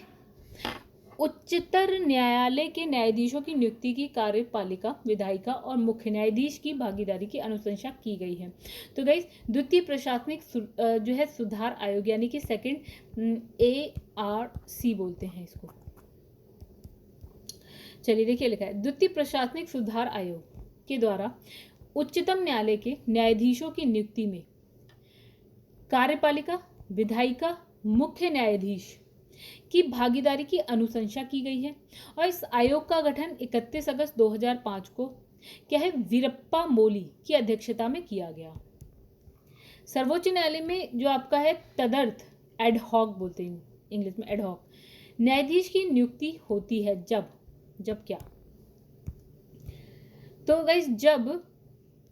उच्चतर न्यायालय के न्यायाधीशों की नियुक्ति की कार्यपालिका, विधायिका और मुख्य न्यायाधीश की भागीदारी की अनुशंसा की गई है? तो गाइस द्वितीय प्रशासनिक जो है सुधार आयोग यानी कि सेकंड ARC बोलते हैं इसको। चलिए देखिए, लिखा है द्वितीय प्रशासनिक सुधार आयोग के द्वारा उच्चतम न्यायालय के न्यायाधीशों की नियुक्ति में कार्यपालिका, विधायिका, मुख्य न्यायाधीश की भागीदारी की अनुशंसा की गई है। और इस आयोग का गठन 31 अगस्त 2005 को क्या है, वीरप्पा मोइली की अध्यक्षता में किया गया। सर्वोच्च न्यायालय में जो आपका है तदर्थ एडहॉक बोलते हैं इंग्लिश में, एडहॉक न्यायाधीश की नियुक्ति होती है जब क्या, तो गाइस जब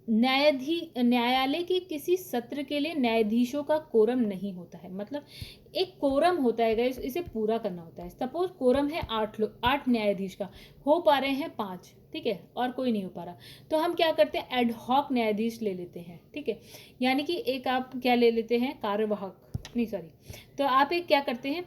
न्यायालय के किसी सत्र के लिए न्यायाधीशों का कोरम नहीं होता है। मतलब एक कोरम होता है गाइस, इसे पूरा करना होता है। सपोज कोरम है 8 न्यायाधीश का, हो पा रहे हैं 5, ठीक है, और कोई नहीं हो पा रहा, तो हम क्या करते हैं, एडहॉक न्यायाधीश ले लेते हैं। ठीक है, यानी कि एक आप क्या ले लेते हैं, तो आप एक क्या करते हैं,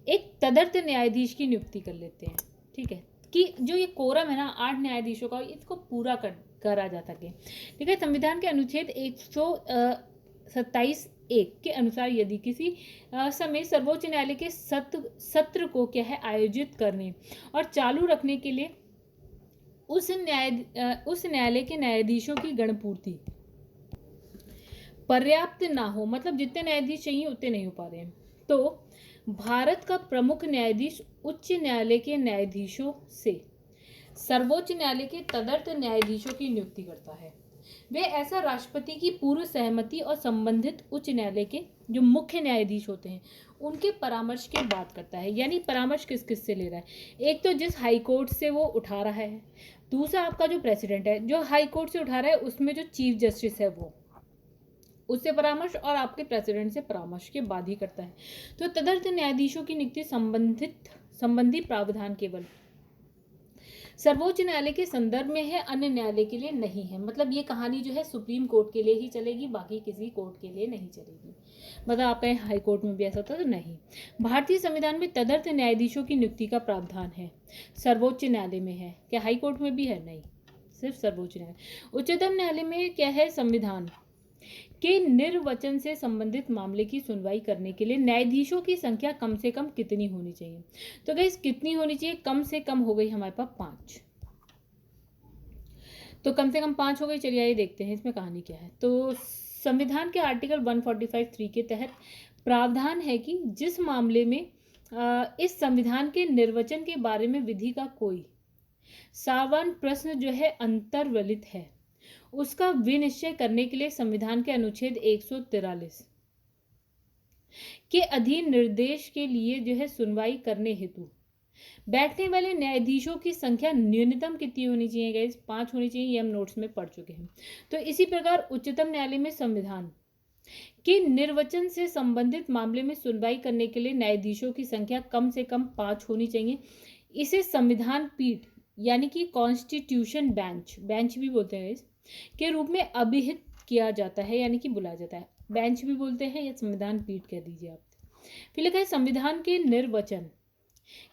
एक तदर्थ न्यायाधीश की नियुक्ति कर लेते हैं। ठीक है, कि जो ये कोरम है ना 8 न्यायाधीशों का, इसको पूरा करा जा सके। ठीक है, संविधान के अनुच्छेद 127(1) के अनुसार यदि किसी समय सर्वोच्च न्यायालय के सत्र को क्या है आयोजित करने और चालू रखने के लिए उस न्यायालय के न्यायाधीशों की गणपूर्ति पर्याप्त ना हो, मतलब जितने न्यायाधीश चाहिए उतने नहीं हो पा रहे हैं, तो भारत का प्रमुख न्यायाधीश उच्च न्यायालय के न्यायाधीशों से सर्वोच्च न्यायालय के तदर्थ न्यायाधीशों की नियुक्ति करता है। वे ऐसा राष्ट्रपति की पूर्व सहमति और संबंधित उच्च न्यायालय के जो मुख्य न्यायाधीश होते हैं उनके परामर्श के बाद करता है। यानी परामर्श किस किस से ले रहा है, एक तो जिस हाई कोर्ट से वो उठा रहा है, दूसरा आपका जो प्रेसिडेंट है जो हाई कोर्ट से उठा रहा है उसमें जो चीफ जस्टिस है वो उससे परामर्श, और आपके प्रेसिडेंट से परामर्श के बाद ही करता है। तो तदर्थ न्यायाधीशों की नियुक्ति संबंधी प्रावधान केवल सर्वोच्च न्यायालय के संदर्भ में है, अन्य न्यायालय के लिए नहीं है। मतलब ये कहानी जो है सुप्रीम कोर्ट के लिए ही चलेगी, बाकी किसी कोर्ट के लिए नहीं चलेगी। मतलब आपका हाई कोर्ट में भी ऐसा होता है तो नहीं। भारतीय संविधान में तदर्थ न्यायाधीशों की नियुक्ति का प्रावधान है, सर्वोच्च न्यायालय में है, क्या हाई कोर्ट में भी है? नहीं, सिर्फ सर्वोच्च न्यायालय। उच्चतम न्यायालय में क्या है, संविधान के निर्वचन से संबंधित मामले की सुनवाई करने के लिए न्यायाधीशों की संख्या कम से कम कितनी होनी चाहिए? तो गाइस कितनी होनी चाहिए? कम से कम हो गई हमारे पास 5, तो कम से कम 5 हो गई। चलिए आइए देखते हैं इसमें कहानी क्या है। तो संविधान के आर्टिकल 145(3) के तहत प्रावधान है कि जिस मामले में इस संविधान के निर्वचन के बारे में विधि का कोई सावधान प्रश्न जो है अंतर्वलित है, उसका विनिश्चय करने के लिए संविधान के अनुच्छेद 143 के अधीन निर्देश के लिए जो है सुनवाई करने हेतु बैठने वाले न्यायाधीशों की संख्या न्यूनतम कितनी होनी चाहिए? गाइस 5 होनी चाहिए, ये हम नोट्स में पढ़ चुके हैं। तो इसी प्रकार उच्चतम न्यायालय में संविधान के निर्वचन से संबंधित मामले में सुनवाई करने के लिए न्यायाधीशों की संख्या कम से कम 5 होनी चाहिए। इसे संविधान पीठ यानी कि कॉन्स्टिट्यूशन बेंच भी बोलते हैं के रूप में अभिहित किया जाता है, यानी कि बुलाया जाता है। बेंच भी बोलते हैं या संविधान पीठ कह दीजिए आप। फिर लिखा है संविधान के निर्वचन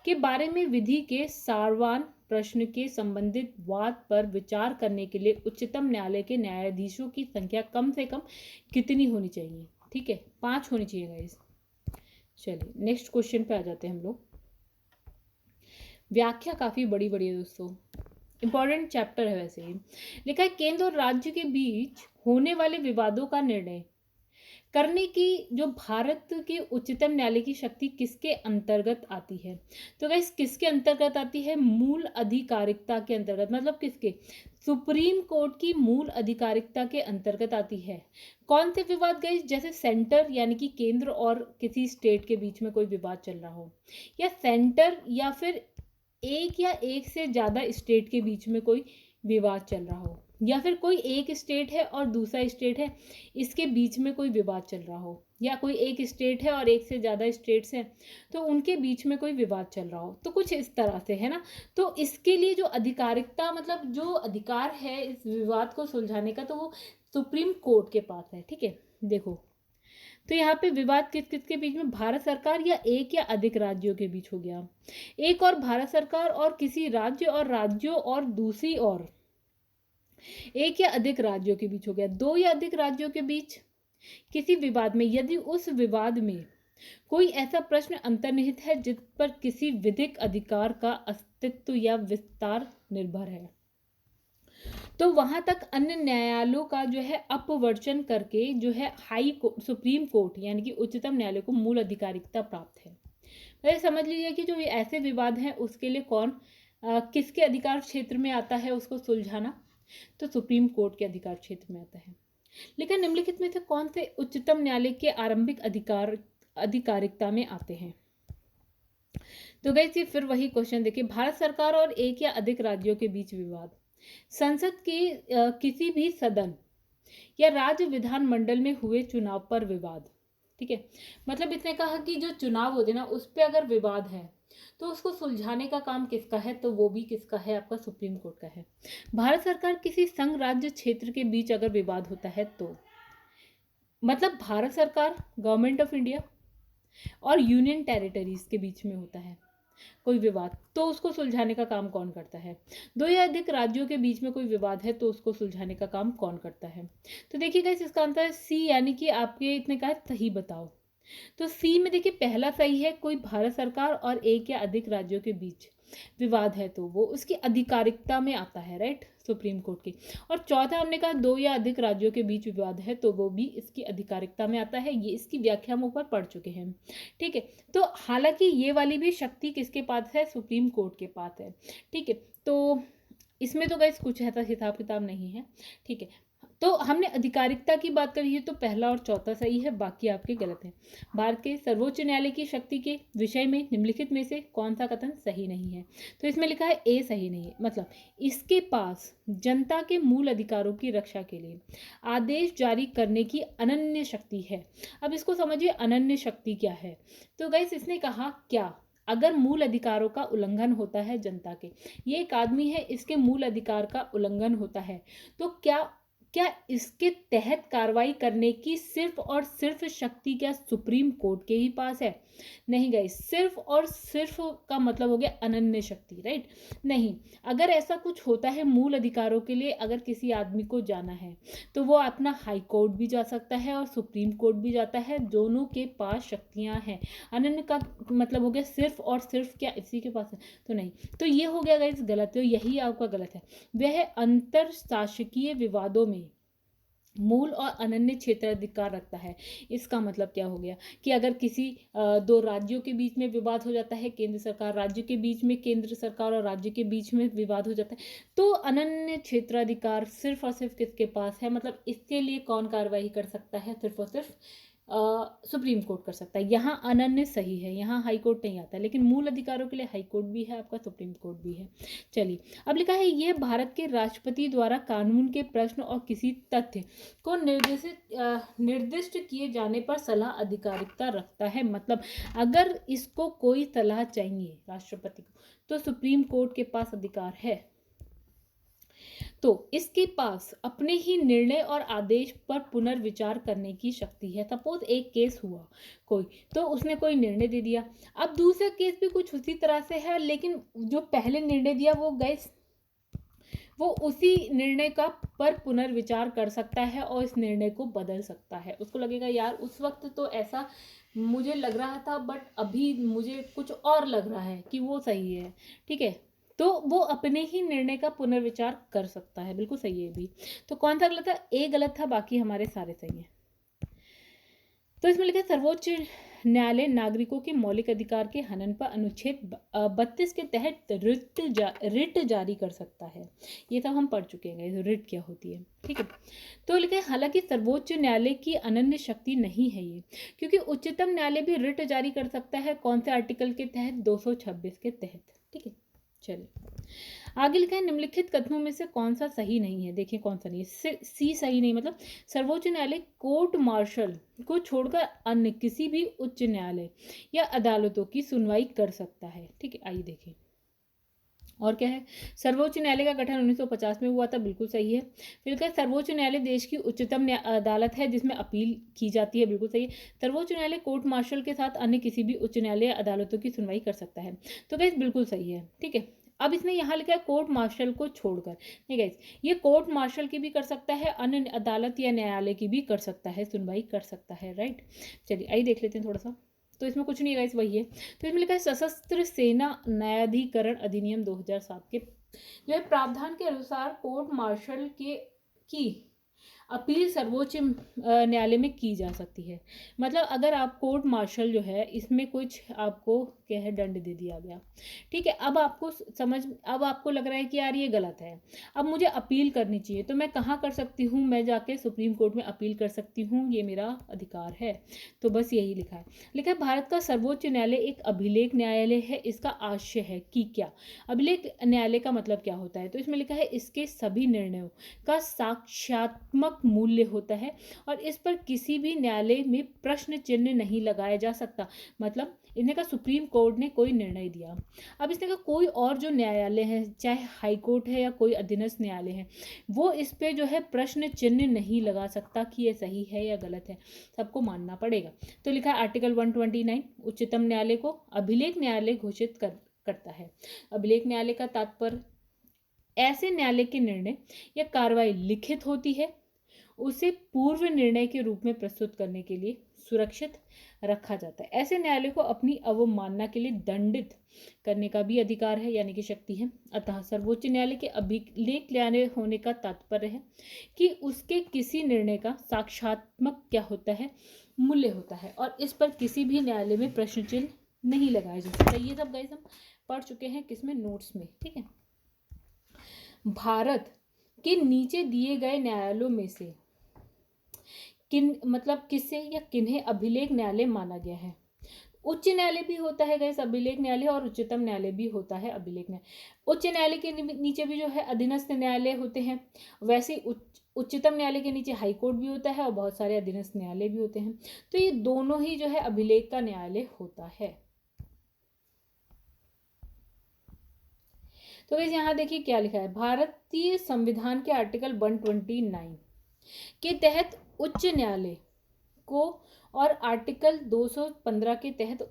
के बारे में विधि के सारवान प्रश्न के संबंधित वाद पर विचार करने के लिए उच्चतम न्यायालय के न्यायाधीशों की संख्या कम से कम कितनी होनी चाहिए? ठीक है, 5 होनी चाहिए गाइस। चलिए नेक्स्ट क्वेश्चन पे आ जाते हैं हम लोग। व्याख्या काफी बड़ी बड़ी है दोस्तों, इंपॉर्टेंट चैप्टर है वैसे ही। लिखा है केंद्र और राज्य के बीच होने वाले विवादों का निर्णय करने की जो भारत के उच्चतम न्यायालय की शक्ति किसके अंतर्गत आती है? तो गाइस किसके अंतर्गत आती है? मूल अधिकारिकता के अंतर्गत। मतलब किसके? सुप्रीम कोर्ट की मूल अधिकारिकता के अंतर्गत आती है। कौन से विवाद गाइस? जैसे सेंटर यानी कि केंद्र और किसी स्टेट के बीच में कोई विवाद चल रहा हो, या सेंटर या फिर एक या एक से ज्यादा स्टेट के बीच में कोई विवाद चल रहा हो, या फिर कोई एक स्टेट है और दूसरा स्टेट है, इसके बीच में कोई विवाद चल रहा हो, या कोई एक स्टेट है और एक से ज़्यादा स्टेट्स हैं तो उनके बीच में कोई विवाद चल रहा हो, तो कुछ इस तरह से है ना। तो इसके लिए जो अधिकारिकता मतलब जो अधिकार है इस विवाद को सुलझाने का, तो वो सुप्रीम कोर्ट के पास है। ठीक है, देखो तो यहाँ पे विवाद किस किस के बीच में? भारत सरकार या एक या अधिक राज्यों के बीच हो गया, एक और भारत सरकार और किसी राज्य और राज्यों और दूसरी और एक या अधिक राज्यों के बीच हो गया, दो या अधिक राज्यों के बीच किसी विवाद में, यदि उस विवाद में कोई ऐसा प्रश्न अंतर्निहित है जिस पर किसी विधिक अधिकार का अस्तित्व या विस्तार निर्भर है, तो वहां तक अन्य न्यायालयों का जो है अपवर्जन करके जो है सुप्रीम कोर्ट यानी कि उच्चतम न्यायालय को मूल अधिकारिकता प्राप्त है। तो समझ लीजिए कि जो ये ऐसे विवाद हैं उसके लिए कौन किसके अधिकार क्षेत्र में आता है उसको सुलझाना, तो सुप्रीम कोर्ट के अधिकार क्षेत्र में आता है। लेकिन निम्नलिखित में से कौन से उच्चतम न्यायालय के आरंभिक अधिकारिकता में आते हैं? तो गाइस ये फिर वही क्वेश्चन देखिए, भारत सरकार और एक या अधिक राज्यों के बीच विवाद, संसद के किसी भी सदन या राज्य विधानमंडल में हुए चुनाव पर विवाद। ठीक है, मतलब इसने कहा कि जो चुनाव होते ना उस पर अगर विवाद है तो उसको सुलझाने का काम किसका है? तो वो भी किसका है? आपका सुप्रीम कोर्ट का है। भारत सरकार किसी संघ राज्य क्षेत्र के बीच अगर विवाद होता है तो मतलब भारत सरकार गवर्नमेंट ऑफ इंडिया और यूनियन टेरिटरीज के बीच में होता है कोई विवाद, तो उसको सुलझाने का काम कौन करता है? दो या अधिक राज्यों के बीच में कोई विवाद है तो उसको सुलझाने का काम कौन करता है? तो देखिएगा इसका आंसर है सी, यानी कि आपके इतने कहा सही बताओ। तो सी में देखिए पहला सही है, कोई भारत सरकार और एक या अधिक राज्यों के बीच विवाद है तो वो उसकी अधिकारिकता में आता है, राइट, सुप्रीम कोर्ट की। और चौथा हमने कहा दो या अधिक राज्यों के बीच विवाद है तो वो भी इसकी अधिकारिकता में आता है। ये इसकी व्याख्या हम ऊपर पढ़ चुके हैं। ठीक है, तो हालांकि ये वाली भी शक्ति किसके पास है? सुप्रीम कोर्ट के पास है। ठीक है, तो इसमें तो गाइस कुछ ऐसा हिसाब किताब नहीं है। ठीक है, तो हमने अधिकारिकता की बात करी है तो पहला और चौथा सही है, बाकी आपके गलत है। भारत के सर्वोच्च न्यायालय की शक्ति के विषय में निम्नलिखित में से कौन सा कथन सही नहीं है? तो इसमें लिखा है ए सही नहीं है, मतलब इसके पास जनता के मूल अधिकारों की रक्षा के लिए आदेश जारी करने की अनन्य शक्ति है। अब इसको समझिए अनन्य शक्ति क्या है। तो गाइस इसने कहा क्या, अगर मूल अधिकारों का उल्लंघन होता है जनता के, ये एक आदमी है इसके मूल अधिकार का उल्लंघन होता है, तो क्या इसके तहत कार्रवाई करने की सिर्फ और सिर्फ शक्ति क्या सुप्रीम कोर्ट के ही पास है? नहीं गई, सिर्फ और सिर्फ का मतलब हो गया अनन्य शक्ति, राइट? नहीं, अगर ऐसा कुछ होता है मूल अधिकारों के लिए अगर किसी आदमी को जाना है तो वो अपना हाई कोर्ट भी जा सकता है और सुप्रीम कोर्ट भी जाता है, दोनों के पास शक्तियां हैं। अनन्य का मतलब हो गया सिर्फ और सिर्फ क्या इसी के पास है? तो नहीं, तो ये हो गया गाइस गलत, तो यही आपका गलत है। वह अंतर शासकीय विवादों में मूल और अनन्य क्षेत्राधिकार रखता है। इसका मतलब क्या हो गया कि अगर किसी दो राज्यों के बीच में विवाद हो जाता है, केंद्र सरकार राज्य के बीच में, केंद्र सरकार और राज्य के बीच में विवाद हो जाता है, तो अनन्य क्षेत्राधिकार सिर्फ और सिर्फ किसके पास है? मतलब इसके लिए कौन कार्रवाई कर सकता है? सिर्फ और सिर्फ सुप्रीम कोर्ट कर सकता है। यहाँ अनन्य सही है, यहाँ हाई कोर्ट नहीं आता, लेकिन मूल अधिकारों के लिए हाई कोर्ट भी है, आपका सुप्रीम कोर्ट भी है। चलिए अब लिखा है यह भारत के राष्ट्रपति द्वारा कानून के प्रश्न और किसी तथ्य को निर्दिष्ट किए जाने पर सलाह अधिकारिकता रखता है। मतलब अगर इसको कोई सलाह चाहिए राष्ट्रपति को तो सुप्रीम कोर्ट के पास अधिकार है। तो इसके पास अपने ही निर्णय और आदेश पर पुनर्विचार करने की शक्ति है। सपोज एक केस हुआ कोई, तो उसने कोई निर्णय दे दिया, अब दूसरा केस भी कुछ उसी तरह से है, लेकिन जो पहले निर्णय दिया वो उसी निर्णय का पर पुनर्विचार कर सकता है और इस निर्णय को बदल सकता है। उसको लगेगा यार उस वक्त तो ऐसा मुझे लग रहा था, बट अभी मुझे कुछ और लग रहा है कि वो सही है, ठीक है। तो वो अपने ही निर्णय का पुनर्विचार कर सकता है, बिल्कुल सही है भी। तो कौन सा गलत था? ए गलत था, बाकी हमारे सारे सही हैं। तो इसमें लिखा है सर्वोच्च न्यायालय नागरिकों के मौलिक अधिकार के हनन पर अनुच्छेद 32 के तहत रिट जारी कर सकता है। ये सब हम पढ़ चुके हैं, रिट क्या होती है, ठीक है। तो लिखा है हालांकि सर्वोच्च न्यायालय की अनन्य शक्ति नहीं है ये, क्योंकि उच्चतम न्यायालय भी रिट जारी कर सकता है। कौन से आर्टिकल के तहत? 226 के तहत, ठीक है। चलिए आगे लिखा है निम्नलिखित कथनों में से कौन सा सही नहीं है। देखिए कौन सा नहीं है। सी सही नहीं, मतलब सर्वोच्च न्यायालय कोर्ट मार्शल को छोड़कर अन्य किसी भी उच्च न्यायालय या अदालतों की सुनवाई कर सकता है, ठीक है। आइए देखें और क्या है। सर्वोच्च न्यायालय का गठन 1950 में हुआ था, बिल्कुल सही है। फिर क्या? सर्वोच्च न्यायालय देश की उच्चतम अदालत है जिसमें अपील की जाती है, बिल्कुल सही है। सर्वोच्च न्यायालय कोर्ट मार्शल के साथ अन्य किसी भी उच्च न्यायालय अदालतों की सुनवाई कर सकता है। तो गाइस बिल्कुल सही है, ठीक है। अब इसने यहाँ लिखा है कोर्ट मार्शल को छोड़कर, नहीं गाइस, ये कोर्ट मार्शल की भी कर सकता है, अन्य अदालत या न्यायालय की भी कर सकता है, सुनवाई कर सकता है, राइट। चलिए आइए देख लेते हैं थोड़ा सा। तो इसमें कुछ नहीं है गाइस, वही है। तो इसमें लिखा है सशस्त्र सेना न्यायाधिकरण अधिनियम 2007 के जो है प्रावधान के अनुसार कोर्ट मार्शल की अपील सर्वोच्च न्यायालय में की जा सकती है। मतलब अगर आप कोर्ट मार्शल जो है इसमें कुछ आपको क्या है दंड दे दिया गया, ठीक है। अब आपको लग रहा है कि यार ये गलत है, अब मुझे अपील करनी चाहिए, तो मैं कहाँ कर सकती हूँ? मैं जाके सुप्रीम कोर्ट में अपील कर सकती हूँ, ये मेरा अधिकार है। तो बस यही लिखा है भारत का सर्वोच्च न्यायालय एक अभिलेख न्यायालय है। इसका आशय है कि क्या? अभिलेख न्यायालय का मतलब क्या होता है? तो इसमें लिखा है इसके सभी निर्णयों का साक्ष्यात्मक मूल्य होता है और इस पर किसी भी न्यायालय में प्रश्न चिन्ह नहीं लगाया जा सकता। मतलब इसने कहा सुप्रीम कोर्ट ने कोई निर्णय दिया, अब इसने कहा कोई और जो न्यायालय है, चाहे हाई कोर्ट है या कोई अधीनस्थ न्यायालय है, वो इस पे जो है प्रश्न चिन्ह नहीं लगा सकता कि ये सही है या गलत है, सबको मानना पड़ेगा। तो लिखा है आर्टिकल 129 उच्चतम न्यायालय को अभिलेख न्यायालय घोषित करता है। अभिलेख न्यायालय का तात्पर्य ऐसे न्यायालय के निर्णय या कार्रवाई लिखित होती है, उसे पूर्व निर्णय के रूप में प्रस्तुत करने के लिए सुरक्षित रखा जाता है। ऐसे न्यायालय को अपनी अवमानना के लिए दंडित करने का भी अधिकार है, यानी कि शक्ति है। अतः सर्वोच्च न्यायालय के अभिलेख न्यायालय होने का तात्पर्य है कि उसके किसी निर्णय का साक्ष्यात्मक क्या होता है, मूल्य होता है और इस पर किसी भी न्यायालय में प्रश्न चिन्ह नहीं लगाया जा सकता। ये सब गाइस हम पढ़ चुके हैं किसमें? नोट्स में, ठीक है। भारत के नीचे दिए गए न्यायालयों में से किससे या किन्हें अभिलेख न्यायालय माना गया है? उच्च न्यायालय भी होता है गैस अभिलेख न्यायालय और उच्चतम न्यायालय भी होता है अभिलेख न्यायालय। उच्च न्यायालय के नीचे भी जो है अधीनस्थ न्यायालय होते हैं, वैसे उच्चतम न्यायालय के नीचे हाई कोर्ट भी होता है और बहुत सारे अधीनस्थ न्यायालय भी होते हैं। तो ये दोनों ही जो है अभिलेख का न्यायालय होता है। तो गैस यहाँ देखिए क्या लिखा है, भारतीय संविधान के आर्टिकल 129 के तहत उच्च न्यायालय को और आर्टिकल 215 के तहत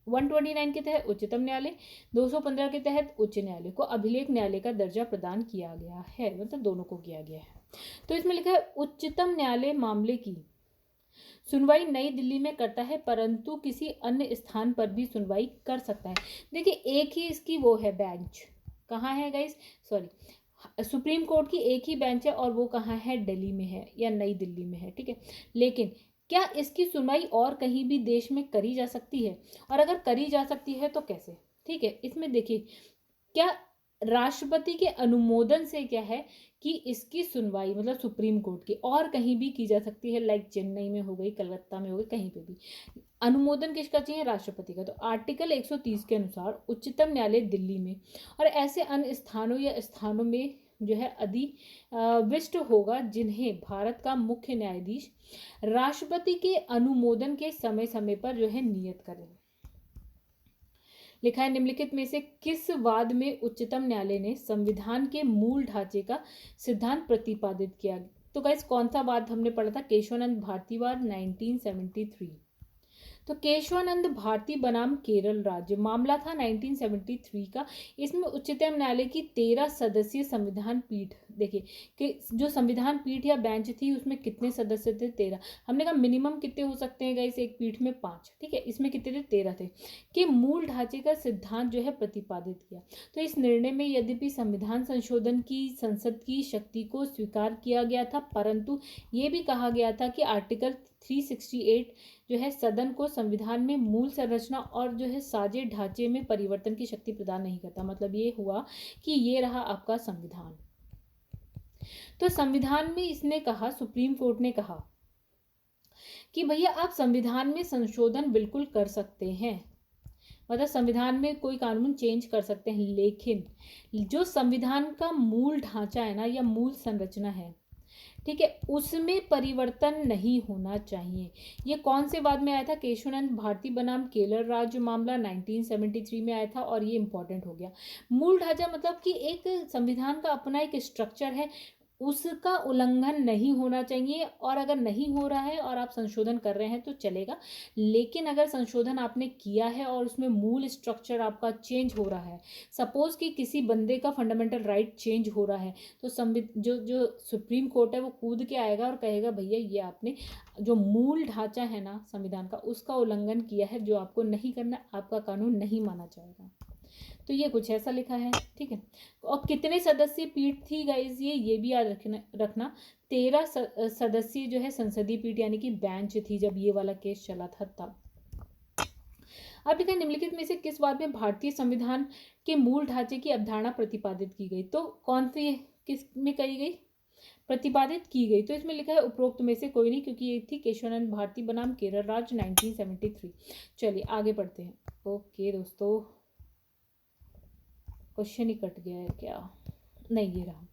129 के तहत उच्चतम न्यायालय, 215 के तहत उच्च न्यायालय को अभिलेख न्यायालय का दर्जा प्रदान किया गया है, मतलब दोनों को किया गया है। तो इसमें लिखा है उच्चतम न्यायालय मामले की सुनवाई नई दिल्ली में करता है, परंतु किसी अन्य स्थान पर भी सुनवाई कर सकता है। देखिए एक ही इसकी वो है बेंच, कहाँ है गाइस? सुप्रीम कोर्ट की एक ही बेंच है और वो कहाँ है? दिल्ली में है या नई दिल्ली में है, ठीक है। लेकिन क्या इसकी सुनवाई और कहीं भी देश में करी जा सकती है? और अगर करी जा सकती है तो कैसे? ठीक है, इसमें देखिए क्या राष्ट्रपति के अनुमोदन से क्या है कि इसकी सुनवाई मतलब सुप्रीम कोर्ट की और कहीं भी की जा सकती है, लाइक चेन्नई में हो गई, कलकत्ता में हो गई, कहीं पे भी। अनुमोदन किसका चाहिए? राष्ट्रपति का। तो आर्टिकल 130 के अनुसार उच्चतम न्यायालय दिल्ली में और ऐसे अन्य स्थानों या स्थानों में जो है अधिविष्ट होगा जिन्हें भारत का मुख्य न्यायाधीश राष्ट्रपति के अनुमोदन के समय समय पर जो है नियत करें। लिखा है निम्नलिखित में से किस वाद में उच्चतम न्यायालय ने संविधान के मूल ढांचे का सिद्धांत प्रतिपादित किया। तो गाइस कौन सा वाद हमने पढ़ा था, केशवानंद भारती वाद 1973। तो केशवानंद भारती बनाम केरल राज्य मामला था 1973 का। इसमें उच्चतम न्यायालय की 13 सदस्यीय संविधान पीठ, देखिए कि जो संविधान पीठ या बेंच थी उसमें कितने सदस्य थे, 13। हमने कहा मिनिमम कितने हो सकते हैं गाइस एक पीठ में, 5, ठीक है। इसमें कितने थे, 13 थे। कि मूल ढांचे का सिद्धांत जो है प्रतिपादित किया। तो इस निर्णय में यद्यपि संविधान संशोधन की संसद की शक्ति को स्वीकार किया गया था, परंतु ये भी कहा गया था कि आर्टिकल 368 जो है सदन को संविधान में मूल संरचना और जो है साजे ढांचे में परिवर्तन की शक्ति प्रदान नहीं करता। मतलब ये हुआ कि ये रहा आपका संविधान। तो संविधान में इसने कहा, सुप्रीम कोर्ट ने कहा कि भैया आप संविधान में संशोधन बिल्कुल कर सकते हैं, मतलब संविधान में कोई कानून चेंज कर सकते हैं, लेकिन जो संविधान का मूल ढांचा है ना या मूल संरचना है, ठीक है, उसमें परिवर्तन नहीं होना चाहिए। ये कौन से वाद में आया था, केशवानंद भारती बनाम केरल राज्य मामला 1973 में आया था। और ये इंपॉर्टेंट हो गया। मूल ढांचा मतलब कि एक संविधान का अपना एक स्ट्रक्चर है, उसका उल्लंघन नहीं होना चाहिए। और अगर नहीं हो रहा है और आप संशोधन कर रहे हैं तो चलेगा, लेकिन अगर संशोधन आपने किया है और उसमें मूल स्ट्रक्चर आपका चेंज हो रहा है, सपोज कि किसी बंदे का फंडामेंटल राइट चेंज हो रहा है, तो जो सुप्रीम कोर्ट है वो कूद के आएगा और कहेगा भैया ये आपने जो मूल ढांचा है ना संविधान का उसका उल्लंघन किया है, जो आपको नहीं करना, आपका कानून नहीं माना जाएगा। तो ये कुछ ऐसा लिखा है, ठीक है। और कितने सदस्यीय पीठ थी गाइज, ये भी याद रखना 13 सदस्यीय जो है संसदीय पीठ यानी कि बेंच थी जब ये वाला केस चला था तब। अब लिखा निम्नलिखित में से किस बात में भारतीय संविधान के मूल ढांचे की अवधारणा प्रतिपादित की गई। तो कौन सी किस में कही गई, प्रतिपादित की गई। तो इसमें लिखा है उपरोक्त में से कोई नहीं, क्योंकि ये थी केशवानंद भारती बनाम केरल राज्य 1973। चलिए आगे बढ़ते हैं। ओके दोस्तों, क्वेश्चन ही कट गया है क्या, नहीं ये रहा।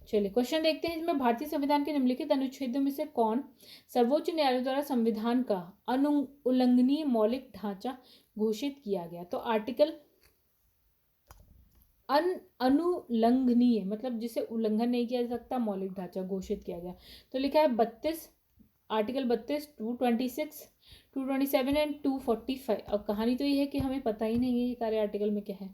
चलिए क्वेश्चन देखते हैं। इसमें भारतीय संविधान के निम्नलिखित अनुच्छेदों में से कौन सर्वोच्च न्यायालय द्वारा संविधान का अनुल्लंघनीय मौलिक ढांचा घोषित किया गया। तो आर्टिकल अनुल्लंघनीय मतलब जिसे उल्लंघन नहीं किया जा सकता, मौलिक ढांचा घोषित किया गया। तो लिखा है 32, आर्टिकल 32, 226, 227 एंड 245। अब कहानी तो ये है कि हमें पता ही नहीं है ये सारे आर्टिकल में क्या है।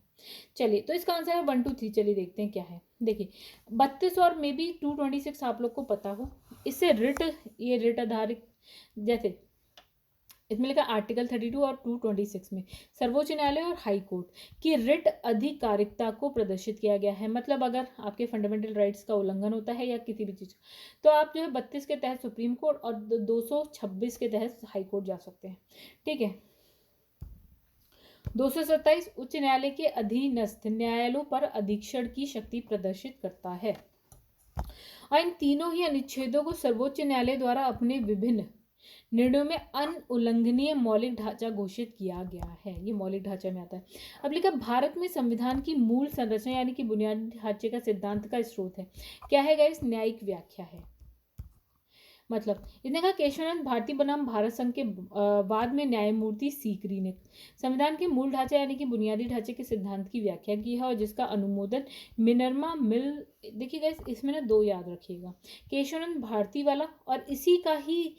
चलिए तो इसका आंसर है 1, 2, 3। चलिए देखते हैं क्या है। देखिए 32 और मे बी 226 आप लोग को पता हो। इससे ये रिट आधारित, जैसे इसमें लिखा आर्टिकल 32 और 226 में सर्वोच्च न्यायालय और हाई कोर्ट की रिट अधिकारिकता को प्रदर्शित किया गया है। मतलब अगर आपके फंडामेंटल राइट्स का उल्लंघन होता है या किसी भी चीज़, तो आप जो है 32 के तहत सुप्रीम कोर्ट और 226 के तहत हाई कोर्ट जा सकते हैं, ठीक है। 227 उच्च न्यायालय के अधीनस्थ न्यायालयों पर अधीक्षण की शक्ति प्रदर्शित करता है। और इन तीनों ही अनुच्छेदों को सर्वोच्च न्यायालय द्वारा अपने विभिन्न निर्णयों में अनुल्लंघनीय मौलिक ढांचा घोषित किया गया है। ये मौलिक ढांचा में आता है। अब लिखा भारत में संविधान की मूल संरचना यानी कि बुनियादी ढांचे का सिद्धांत का स्रोत है क्या है गाइस, न्यायिक व्याख्या है। मतलब इसने कहा केशवानंद भारती बनाम भारत संघ के बाद में न्यायमूर्ति सीकरी ने संविधान के मूल ढांचे यानी कि बुनियादी ढांचे के सिद्धांत की व्याख्या की है और जिसका अनुमोदन मिनर्वा मिल, देखिएगा इसमें ना 2 याद रखिएगा, केशवानंद भारती वाला और इसी का ही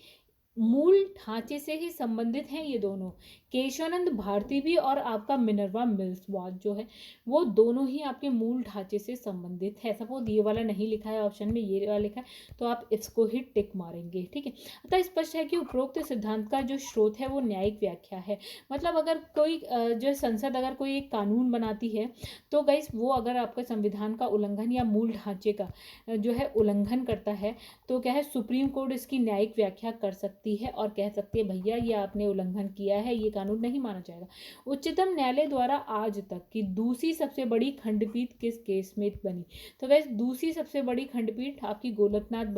मूल ढांचे से ही संबंधित हैं ये दोनों, केशवानंद भारती भी और आपका मिनर्वा मिल्स वाद जो है वो दोनों ही आपके मूल ढांचे से संबंधित है। सपोज ये वाला नहीं लिखा है ऑप्शन में, ये वाला लिखा है तो आप इसको ही टिक मारेंगे, ठीक है। अतः स्पष्ट है कि उपरोक्त सिद्धांत का जो स्रोत है वो न्यायिक व्याख्या है। मतलब अगर कोई जो संसद अगर कोई एक कानून बनाती है तो गाइस वो अगर आपका संविधान का उल्लंघन या मूल ढांचे का जो है उल्लंघन करता है तो क्या है सुप्रीम कोर्ट इसकी न्यायिक व्याख्या कर सकती है और कह सकती है भैया ये आपने उल्लंघन किया है, ये कानून नहीं माना जाएगा। उच्चतम न्यायालय द्वारा आज तक की दूसरी सबसे बड़ी खंडपीठ किस केस में बनी। तो वैसे दूसरी सबसे बड़ी खंडपीठ आपकी गोलकनाथ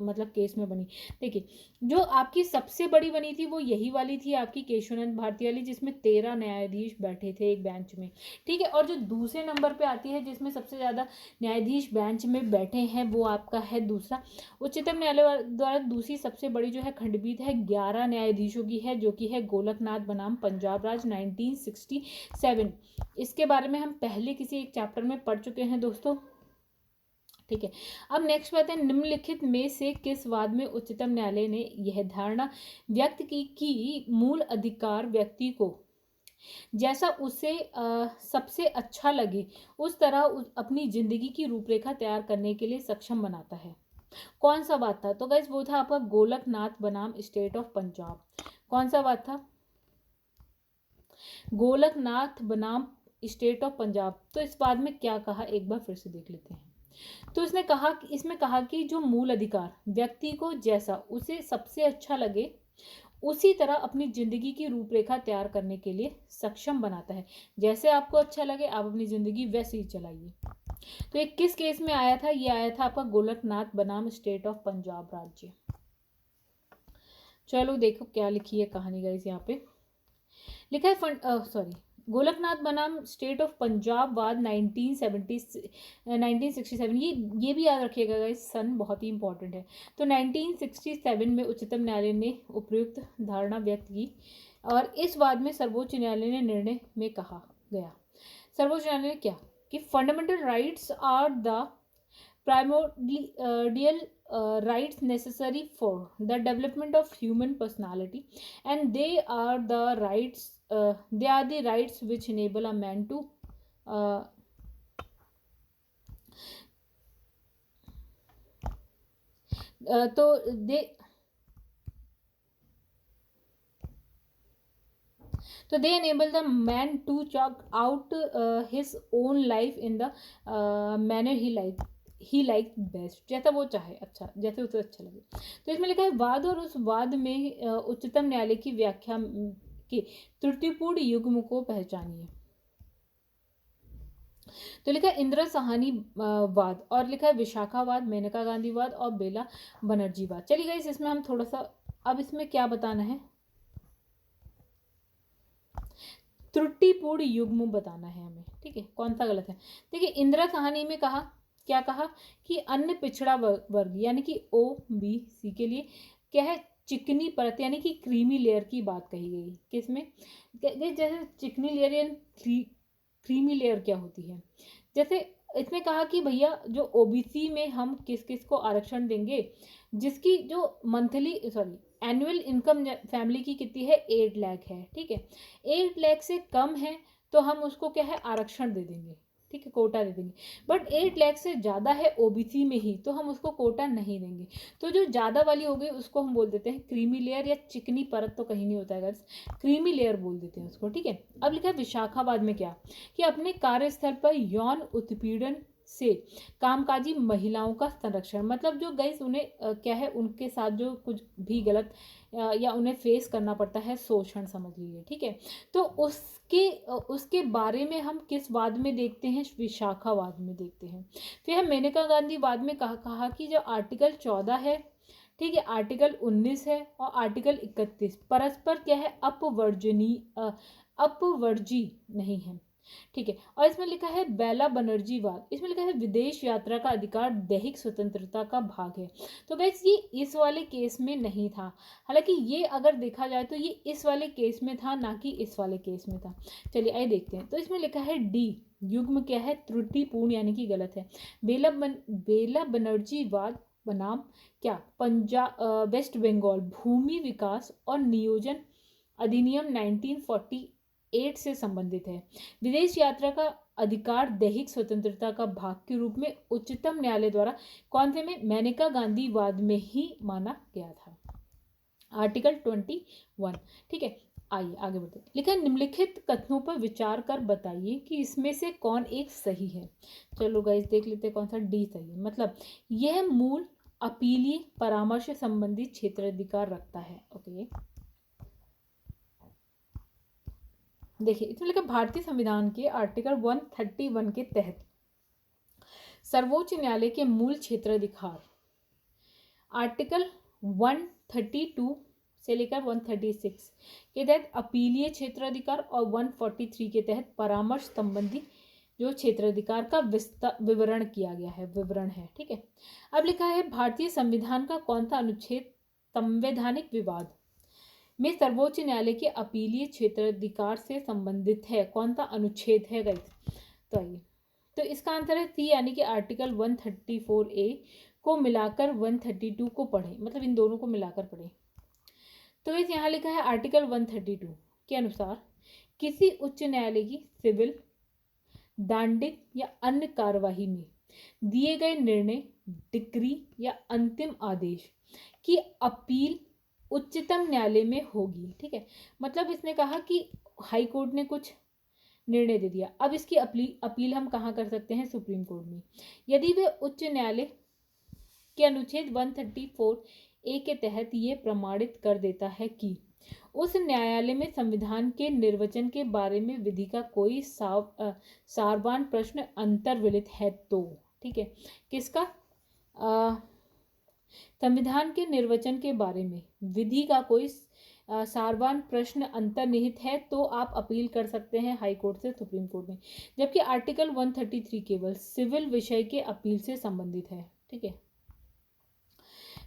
मतलब केस में बनी। देखिए जो आपकी सबसे बड़ी बनी थी वो यही वाली थी आपकी केशवानंद भारती वाली, जिसमें 13 न्यायाधीश बैठे थे एक बेंच में, ठीक है। और जो दूसरे नंबर पे आती है जिसमें सबसे ज़्यादा न्यायाधीश बेंच में बैठे हैं वो आपका है दूसरा उच्चतम न्यायालय द्वारा दूसरी सबसे बड़ी जो है खंडपीठ है 11 न्यायाधीशों की है, जो कि है गोलकनाथ बनाम पंजाब राज 1967। इसके बारे में हम पहले किसी एक चैप्टर में पढ़ चुके हैं दोस्तों, ठीक है। अब नेक्स्ट बात है, निम्नलिखित में से किस वाद में उच्चतम न्यायालय ने यह धारणा व्यक्त की कि मूल अधिकार व्यक्ति को जैसा उसे सबसे अच्छा लगे उस तरह अपनी जिंदगी की रूपरेखा तैयार करने के लिए सक्षम बनाता है। कौन सा बात था? तो गाइस वो था आपका गोलकनाथ बनाम स्टेट ऑफ पंजाब। कौन सा बात था? गोलकनाथ बनाम स्टेट ऑफ पंजाब। तो इस बात में क्या कहा एक बार फिर से देख लेते हैं। तो इसमें कहा कि जो मूल अधिकार व्यक्ति को जैसा उसे सबसे अच्छा लगे उसी तरह अपनी जिंदगी की रूपरेखा तैयार करने के लिए सक्षम बनाता है। जैसे आपको अच्छा लगे आप अपनी जिंदगी वैसे ही चलाइए। तो ये किस केस में आया था? ये आया था आपका गोलकनाथ बनाम स्टेट ऑफ पंजाब राज्य। चलो देखो क्या लिखी है कहानी गाइस। यहाँ पे लिखा है गोलकनाथ बनाम स्टेट ऑफ पंजाब वाद 1967। ये भी याद रखिएगा गाइस, सन बहुत ही इंपॉर्टेंट है। तो 1967 में उच्चतम न्यायालय ने उपयुक्त धारणा व्यक्त की और इस वाद में सर्वोच्च न्यायालय ने निर्णय में कहा गया, सर्वोच्च न्यायालय ने क्या कि fundamental rights are the primordial rights necessary for the development of human personality, and they are the rights which enable a man to uh, तो they enable the man to chalk out his own life in the manner he like best, जैसा वो चाहे, अच्छा जैसे उसे अच्छा लगे। तो इसमें लिखा है वाद और उस वाद में उच्चतम न्यायालय की व्याख्या के त्रुटिपूर्ण युग्म को पहचानिए। तो लिखा है इंदिरा साहनी वाद और लिखा है विशाखावाद, मेनका गांधी वाद और बेला बनर्जी वाद। चलिए गाइस इसमें हम थोड़ा सा अब इसमें क्या बताना है, त्रुटिपूर्ण युग्म बताना है हमें, ठीक है। कौन सा गलत है? देखिए इंदिरा साहनी में कहा क्या कहा कि अन्य पिछड़ा वर्ग यानी कि OBC के लिए क्या है चिकनी परत यानी कि क्रीमी लेयर की बात कही गई। किसमें? जैसे चिकनी लेयर या क्रीमी लेयर क्या होती है? जैसे इसमें कहा कि भैया जो OBC में हम किस किस को आरक्षण देंगे जिसकी जो एनुअल इनकम फैमिली की कितनी है 8 लाख है, ठीक है। 8 लाख से कम है तो हम उसको क्या है आरक्षण दे देंगे, ठीक है, कोटा दे देंगे। बट 8 लाख से ज़्यादा है OBC में ही तो हम उसको कोटा नहीं देंगे। तो जो ज़्यादा वाली हो गई उसको हम बोल देते हैं क्रीमी लेयर या चिकनी परत, तो कहीं नहीं होता है गाइस, क्रीमी लेयर बोल देते हैं उसको, ठीक है। अब लिखा है विशाखावाद में क्या कि अपने कार्यस्थल पर यौन उत्पीड़न से कामकाजी महिलाओं का संरक्षण, मतलब जो गाइस उन्हें क्या है उनके साथ जो कुछ भी गलत या उन्हें फेस करना पड़ता है शोषण समझ लीजिए, ठीक है। तो उसके बारे में हम किस वाद में देखते हैं? विशाखावाद में देखते हैं। फिर हम मेनका गांधी वाद में कहा कि जो आर्टिकल 14 है, ठीक है, आर्टिकल 19 है और आर्टिकल 31 परस्पर क्या है अपवर्जी नहीं है, ठीक है। और इसमें लिखा है बेला बनर्जी वाद, इसमें लिखा है विदेश यात्रा का अधिकार दैहिक स्वतंत्रता का भाग है। तो गाइस ये इस वाले केस में नहीं था, हालांकि ये अगर देखा जाए तो ये इस वाले केस में था ना कि इस वाले केस में था। चलिए आइए देखते हैं। तो इसमें लिखा है डी युग्म क्या है त्रुटिपूर्ण यानी कि गलत है। बेला बनर्जी वाद बनाम क्या पंजाब वेस्ट बंगाल भूमि विकास और नियोजन अधिनियम 1948 से संबंधित है। विदेश यात्रा का अधिकार दैहिक स्वतंत्रता का भाग के रूप में उच्चतम न्यायालय द्वारा कौन से में मेनका गांधी वाद में ही माना गया था, आर्टिकल 21, ठीक है। आइए आगे बढ़ते। लिखा निम्नलिखित कथनों पर विचार कर बताइए कि इसमें से कौन एक सही है। चलो गाइस देख लेते हैं कौन सा डी सही है। मतलब यह मूल अपीलीय परामर्श संबंधी क्षेत्राधिकार रखता है, ओके। देखिए इसमें लिखा भारतीय संविधान के आर्टिकल 131 के तहत सर्वोच्च न्यायालय के मूल क्षेत्राधिकार आर्टिकल 132 से लेकर 136 के तहत अपीलीय क्षेत्राधिकार और 143 के तहत परामर्श संबंधी जो क्षेत्राधिकार का विवरण किया गया है, विवरण है। ठीक है, अब लिखा है भारतीय संविधान का कौन सा अनुच्छेद संवैधानिक विवाद में सर्वोच्च न्यायालय के अपीलीय क्षेत्राधिकार से संबंधित है? कौन सा अनुच्छेद है गाइस? तो आइए, तो इसका आंसर है सी, यानी कि आर्टिकल 134A को मिलाकर 132 को पढ़ें, मतलब इन दोनों को मिलाकर पढ़ें। तो इस यहाँ लिखा है आर्टिकल 132 के अनुसार किसी उच्च न्यायालय की सिविल, दांडिक या अन्य कार्यवाही में दिए गए निर्णय, डिक्री या अंतिम आदेश की अपील उच्चतम न्यायालय में होगी। ठीक है, मतलब इसने कहा कि हाई कोर्ट ने कुछ निर्णय दे दिया, अब इसकी अपील हम कहाँ कर सकते हैं? सुप्रीम कोर्ट में। यदि वे उच्च न्यायालय के अनुच्छेद 134A के तहत ये प्रमाणित कर देता है कि उस न्यायालय में संविधान के निर्वचन के बारे में विधि का कोई सारवान प्रश्न अंतर्विलित है तो, ठीक है, किसका? संविधान के निर्वचन के बारे में विधि का कोई सारवान प्रश्न अंतर्निहित है तो आप अपील कर सकते हैं हाई कोर्ट से सुप्रीम कोर्ट में। जबकि आर्टिकल 133 केवल सिविल विषय के अपील से संबंधित है। ठीक है,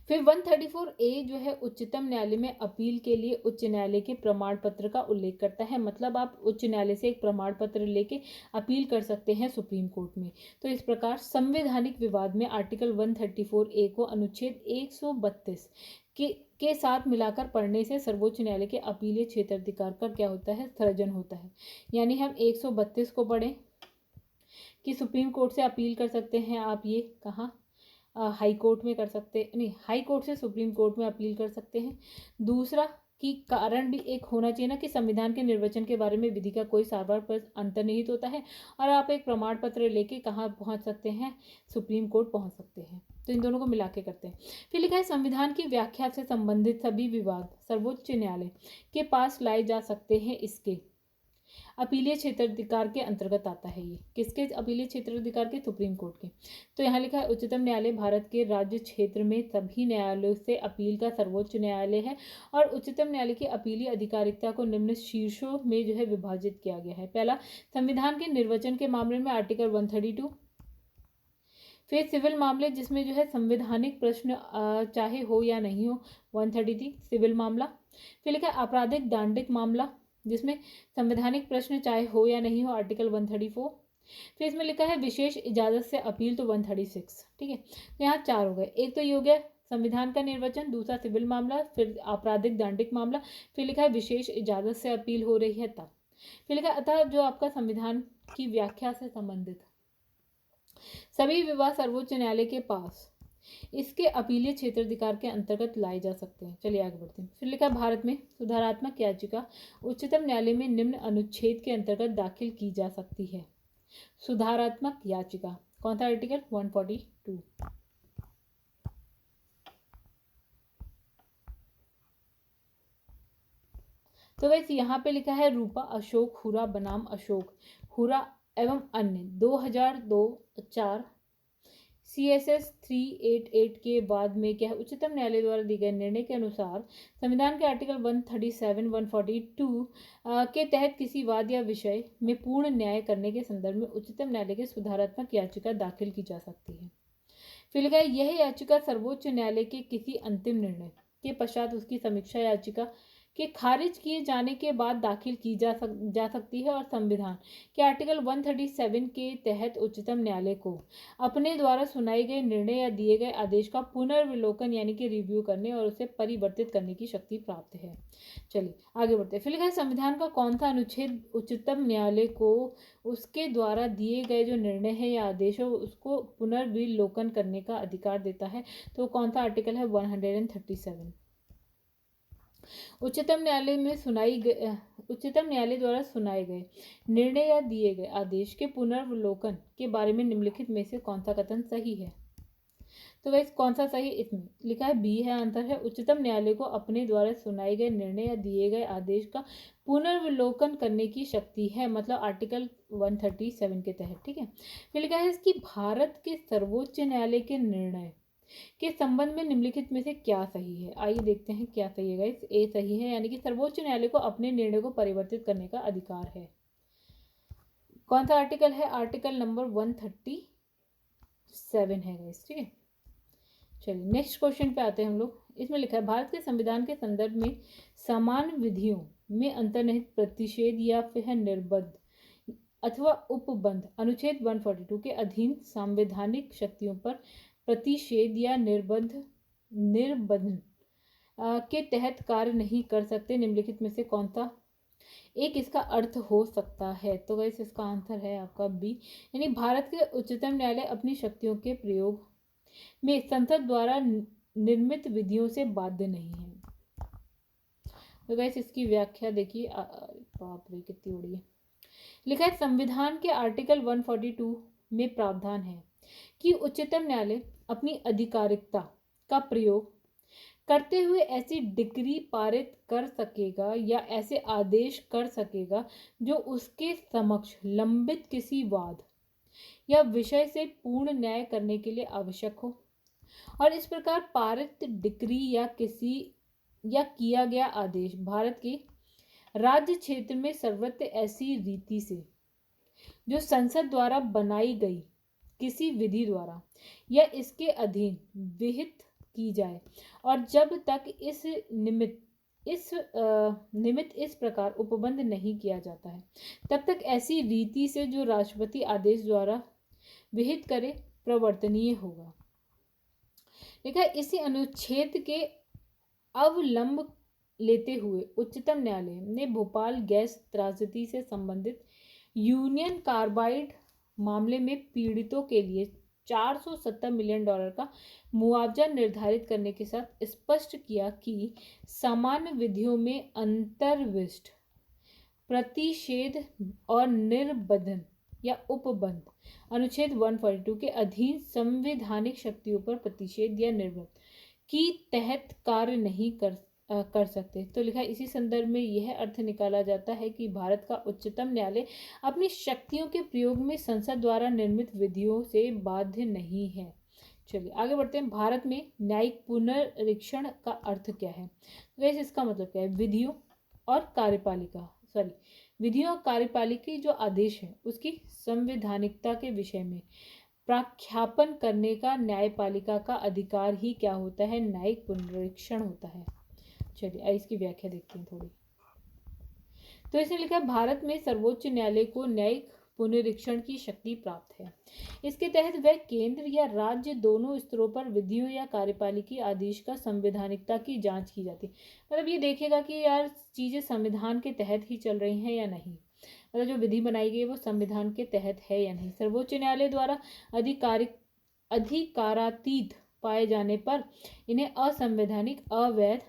फिर 134A जो है उच्चतम न्यायालय में अपील के लिए उच्च न्यायालय के प्रमाण पत्र का उल्लेख करता है, मतलब आप उच्च न्यायालय से एक प्रमाण पत्र लेके अपील कर सकते हैं सुप्रीम कोर्ट में। तो इस प्रकार संवैधानिक विवाद में आर्टिकल 134A को अनुच्छेद 132 के साथ मिलाकर पढ़ने से सर्वोच्च न्यायालय के अपीलीय क्षेत्राधिकार का क्या होता है? सृजन होता है। यानी हम 132 को पढ़ें कि सुप्रीम कोर्ट से अपील कर सकते हैं आप, ये कहाँ? हाई कोर्ट में कर सकते, नहीं, हाई कोर्ट से सुप्रीम कोर्ट में अपील कर सकते हैं। दूसरा कि कारण भी एक होना चाहिए ना कि संविधान के निर्वचन के बारे में विधि का कोई सारवार पर अंतर्निहित होता है, और आप एक प्रमाण पत्र लेके कहाँ पहुँच सकते हैं? सुप्रीम कोर्ट पहुँच सकते हैं। तो इन दोनों को मिला के करते हैं। फिर लिखा है संविधान की व्याख्या से संबंधित सभी विवाद सर्वोच्च न्यायालय के पास लाए जा सकते हैं। इसके अपीलीय क्षेत्राधिकार के अंतर्गत आता है। ये किसके अपीलीय क्षेत्राधिकार के? सुप्रीम कोर्ट के। तो यहाँ लिखा है उच्चतम न्यायालय भारत के राज्य क्षेत्र में सभी न्यायालयों से अपील का सर्वोच्च न्यायालय है, और उच्चतम न्यायालय की अपीलीय अधिकारिता को निम्न शीर्षों में जो है विभाजित किया गया है। पहला, संविधान के निर्वचन के मामले में आर्टिकल 132। फिर सिविल मामले जिसमें जो है संवैधानिक प्रश्न चाहे हो या नहीं हो, 133 सिविल मामला। फिर लिखा है आपराधिक दांडिक मामला जिसमें संवैधानिक प्रश्न चाहे हो या नहीं हो, आर्टिकल 134। फिर इसमें लिखा है विशेष इजाजत से अपील, तो 136। ठीक है, तो यहाँ 4 हो गए। एक तो ये हो गया संविधान का निर्वचन, दूसरा सिविल मामला, फिर आपराधिक दांडिक मामला, फिर लिखा है विशेष इजाजत से अपील हो रही है तब। फिर लिखा अतः जो आपका संविधान की व्याख्या से संबंधित सभी विवाद सर्वोच्च न्यायालय के पास इसके अपीलीय क्षेत्राधिकार के अंतर्गत लाए जा सकते हैं। चलिए आगे बढ़ते हैं। फिर लिखा भारत में सुधारात्मक याचिका उच्चतम न्यायालय में निम्न अनुच्छेद के अंतर्गत दाखिल की जा सकती है। सुधारात्मक याचिका कौन सा? आर्टिकल 142। तो वैसे यहाँ पे लिखा है रूपा अशोक हुरा बनाम अशोक हुरा एवं अन्य 2002-4 CSS 388 के बाद में क्या है? उच्चतम न्यायालय द्वारा दिए गए निर्णय के अनुसार संविधान के आर्टिकल 137, 142 के तहत किसी वाद या विषय में पूर्ण न्याय करने के संदर्भ में उच्चतम न्यायालय की सुधारात्मक याचिका दाखिल की जा सकती है। फिर लिखा है यह याचिका सर्वोच्च न्यायालय के किसी अंतिम निर्णय के पश्चात उसकी समीक्षा याचिका के खारिज किए जाने के बाद दाखिल की जा सकती है, और संविधान के आर्टिकल 137 के तहत उच्चतम न्यायालय को अपने द्वारा सुनाए गए निर्णय या दिए गए आदेश का पुनर्विलोकन यानी कि रिव्यू करने और उसे परिवर्तित करने की शक्ति प्राप्त है। चलिए आगे बढ़ते हैं। फिर लिखा है संविधान का कौन सा अनुच्छेद उच्चतम न्यायालय को उसके द्वारा दिए गए जो निर्णय है या आदेश हो उसको पुनर्विलोकन करने का अधिकार देता है? तो कौन सा आर्टिकल है? 137। उच्चतम न्यायालय द्वारा सुनाए गए निर्णय या दिए गए आदेश के पुनर्विलोकन के बारे में निम्नलिखित में से कौन सा कथन सही है? तो वैसे कौन सा सही? इसमें लिखा है बी है, आंसर है उच्चतम न्यायालय को अपने द्वारा सुनाए गए निर्णय या दिए गए आदेश का पुनर्विलोकन करने की शक्ति है, मतलब आर्टिकल 137 के तहत। ठीक है, फिर लिखा है इसकी भारत के सर्वोच्च न्यायालय के निर्णय के संबंध में निम्नलिखित में से क्या सही है। आइए देखते हैं क्या सही है गाइस। ए सही है, यानी कि सर्वोच्च न्यायालय को अपने निर्णय को परिवर्तित करने का अधिकार है। कौन सा आर्टिकल है? आर्टिकल नंबर 137 है गाइस, ठीक है। चलिए नेक्स्ट क्वेश्चन पे आते हैं हम लोग। इसमें लिखा है भारत के संविधान के संदर्भ में समान विधियों में अंतर्निहित प्रतिषेध या फिर निर्बंध अथवा उपबंध अनुच्छेद 142 के अधीन संवैधानिक शक्तियों पर प्रतिषेध या निर्बंध के तहत कार्य नहीं कर सकते। निम्नलिखित में से कौन सा एक इसका अर्थ हो सकता है? तो गाइस इसका आंसर है आपका बी, यानी भारत के उच्चतम न्यायालय अपनी शक्तियों के प्रयोग में संसद द्वारा निर्मित विधियों से बाध्य नहीं है। तो गाइस इसकी व्याख्या देखिए, बाप रे कितनी बड़ी है। लिखा है संविधान के आर्टिकल 142 में प्रावधान है कि उच्चतम न्यायालय अपनी अधिकारिकता का प्रयोग करते हुए ऐसी डिक्री पारित कर सकेगा या ऐसे आदेश कर सकेगा जो उसके समक्ष लंबित किसी वाद या विषय से पूर्ण न्याय करने के लिए आवश्यक हो, और इस प्रकार पारित डिक्री या किया गया आदेश भारत के राज्य क्षेत्र में सर्वत्र ऐसी रीति से जो संसद द्वारा बनाई गई किसी विधि द्वारा या इसके अधीन विहित की जाए, और जब तक इस निमित्त इस प्रकार उपबंध नहीं किया जाता है तब तक ऐसी रीति से जो राष्ट्रपति आदेश द्वारा विहित करे प्रवर्तनीय होगा। देखा इसी अनुच्छेद के अवलंब लेते हुए उच्चतम न्यायालय ने भोपाल गैस त्रासदी से संबंधित यूनियन कार्बाइड मामले में पीड़ितों के लिए $470 मिलियन का मुआवजा निर्धारित करने के साथ स्पष्ट किया कि सामान्य विधियों में अंतर्विष्ट प्रतिषेध और निर्बंधन या उपबंध अनुच्छेद 142 के अधीन संवैधानिक शक्तियों पर प्रतिषेध या निर्बंध की तहत कार्य नहीं कर सकते। तो लिखा इसी संदर्भ में यह अर्थ निकाला जाता है कि भारत का उच्चतम न्यायालय अपनी शक्तियों के प्रयोग में संसद द्वारा निर्मित विधियों से बाध्य नहीं है। चलिए आगे बढ़ते हैं। भारत में न्यायिक पुनरीक्षण का अर्थ क्या है? वैसे इसका मतलब क्या है? विधियों और कार्यपालिका जो आदेश है उसकी संवैधानिकता के विषय में प्रख्यापन करने का न्यायपालिका का अधिकार ही क्या होता है? न्यायिक पुनरीक्षण होता है। चलिए इसकी व्याख्या देखते हैं थोड़ी। तो इसने लिखा है भारत में सर्वोच्च न्यायालय को न्यायिक पुनरीक्षण की शक्ति प्राप्त है। इसके तहत वह केंद्र या राज्य दोनों स्तरों पर विधियों या कार्यपालिकी आदेश का संवैधानिकता की जांच की जाती है। मतलब ये देखेगा कि यार चीजें संविधान के तहत ही चल रही हैं या नहीं, मतलब जो विधि बनाई गई है वो संविधान के तहत है या नहीं। सर्वोच्च न्यायालय द्वारा अधिकारातीत पाए जाने पर इन्हें असंवैधानिक, अवैध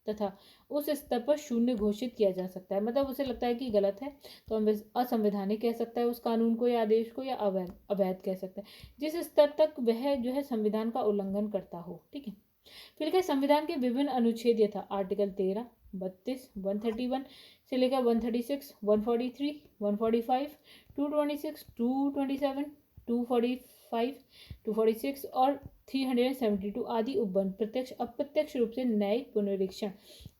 तथा उस स्तर पर शून्य घोषित किया जा सकता है। मतलब उसे लगता है कि गलत है तो हम असंवैधानिक कह सकता है उस कानून को या आदेश को, या अवैध कह सकता है जिस स्तर तक वह जो है संविधान का उल्लंघन करता हो। ठीक है। फिर क्या संविधान के विभिन्न अनुच्छेद यथा आर्टिकल 13, 32, 131 से लेकर 136, 143, 145, 226, 227, 245, 246 और 372 आदि उपबंध प्रत्यक्ष अप्रत्यक्ष रूप से न्यायिक पुनरीक्षण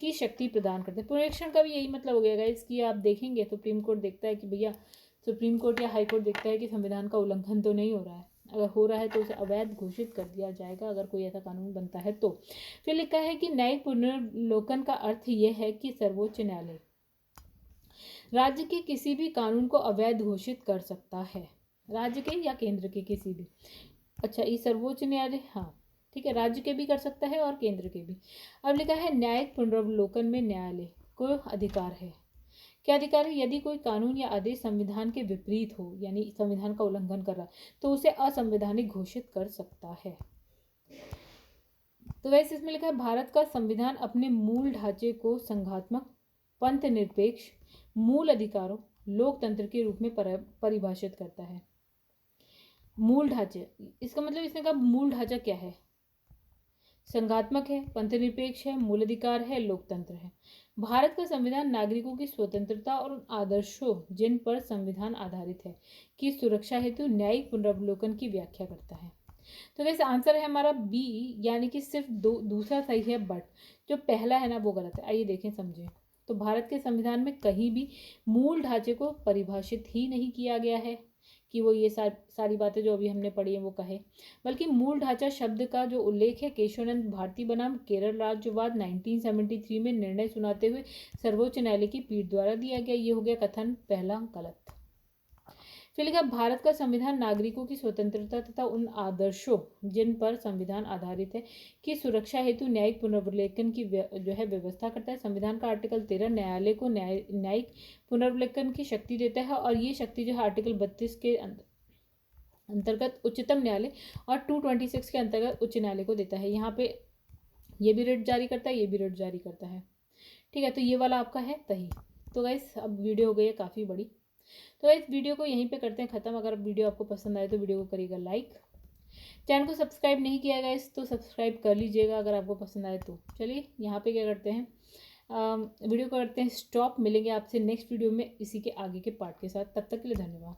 की शक्ति प्रदान करते हैं। पुनरीक्षण का भी यही मतलब हो गया इसकी आप देखेंगे सुप्रीम कोर्ट देखता है कि भैया सुप्रीम कोर्ट या हाई कोर्ट देखता है कि संविधान का उल्लंघन तो नहीं हो रहा है, अगर हो रहा है तो उसे अवैध घोषित कर दिया जाएगा अगर कोई ऐसा कानून बनता है तो। फिर लिखा है कि न्यायिक पुनर्लोकन का अर्थ यह है कि सर्वोच्च न्यायालय राज्य के किसी भी कानून को अवैध घोषित कर सकता है, राज्य के या केंद्र के किसी भी। अच्छा ये सर्वोच्च न्यायालय, हाँ ठीक है, राज्य के भी कर सकता है और केंद्र के भी। अब लिखा है न्यायिक पुनर्लोकन में न्यायालय को अधिकार है। क्या अधिकार है? यदि कोई कानून या आदेश संविधान के विपरीत हो यानी संविधान का उल्लंघन कर रहा है तो उसे असंवैधानिक घोषित कर सकता है। तो वैसे इसमें लिखा है भारत का संविधान अपने मूल ढांचे को संघात्मक, पंथ निरपेक्ष, मूल अधिकारों, लोकतंत्र के रूप में परिभाषित करता है। मूल ढांचे, इसका मतलब इसने कहा मूल ढांचा क्या है? संघात्मक है, पंथ निरपेक्ष है, मूल अधिकार है, लोकतंत्र है। भारत का संविधान नागरिकों की स्वतंत्रता और उन आदर्शों जिन पर संविधान आधारित है की सुरक्षा हेतु न्यायिक पुनर्वलोकन की व्याख्या करता है। तो वैसे आंसर है हमारा बी, यानी कि सिर्फ दूसरा सही है बट जो पहला है ना वो गलत है। आइए देखें समझें। तो भारत के संविधान में कहीं भी मूल ढांचे को परिभाषित ही नहीं किया गया है कि वो ये सारी बातें जो अभी हमने पढ़ी हैं वो कहे, बल्कि मूल ढांचा शब्द का जो उल्लेख है केशवानंद भारती बनाम केरल राज्यवाद 1973 में निर्णय सुनाते हुए सर्वोच्च न्यायालय की पीठ द्वारा दिया गया। ये हो गया कथन पहला गलत। फिर लिखा भारत का संविधान नागरिकों की स्वतंत्रता तथा उन आदर्शों जिन पर संविधान आधारित है की सुरक्षा हेतु न्यायिक पुनर्विलेखन की जो है व्यवस्था करता है। संविधान का आर्टिकल 13 न्यायालय को न्यायिक पुनर्विलेखन की शक्ति देता है और ये शक्ति जो है आर्टिकल 32 के अंतर्गत उच्चतम न्यायालय और 226 के अंतर्गत उच्च न्यायालय को देता है। यहाँ पे ये भी रिट जारी करता है, ये भी रिट जारी करता है। ठीक है, तो ये वाला आपका है सही। तो गाइस अब वीडियो हो गई है काफ़ी बड़ी, तो इस वीडियो को यहीं पे करते हैं ख़त्म। अगर वीडियो आपको पसंद आए तो वीडियो को करिएगा लाइक, चैनल को सब्सक्राइब नहीं किया गया तो सब्सक्राइब कर लीजिएगा अगर आपको पसंद आए तो। चलिए यहाँ पे क्या करते हैं, वीडियो को करते हैं स्टॉप। मिलेंगे आपसे नेक्स्ट वीडियो में इसी के आगे के पार्ट के साथ। तब तक के लिए धन्यवाद।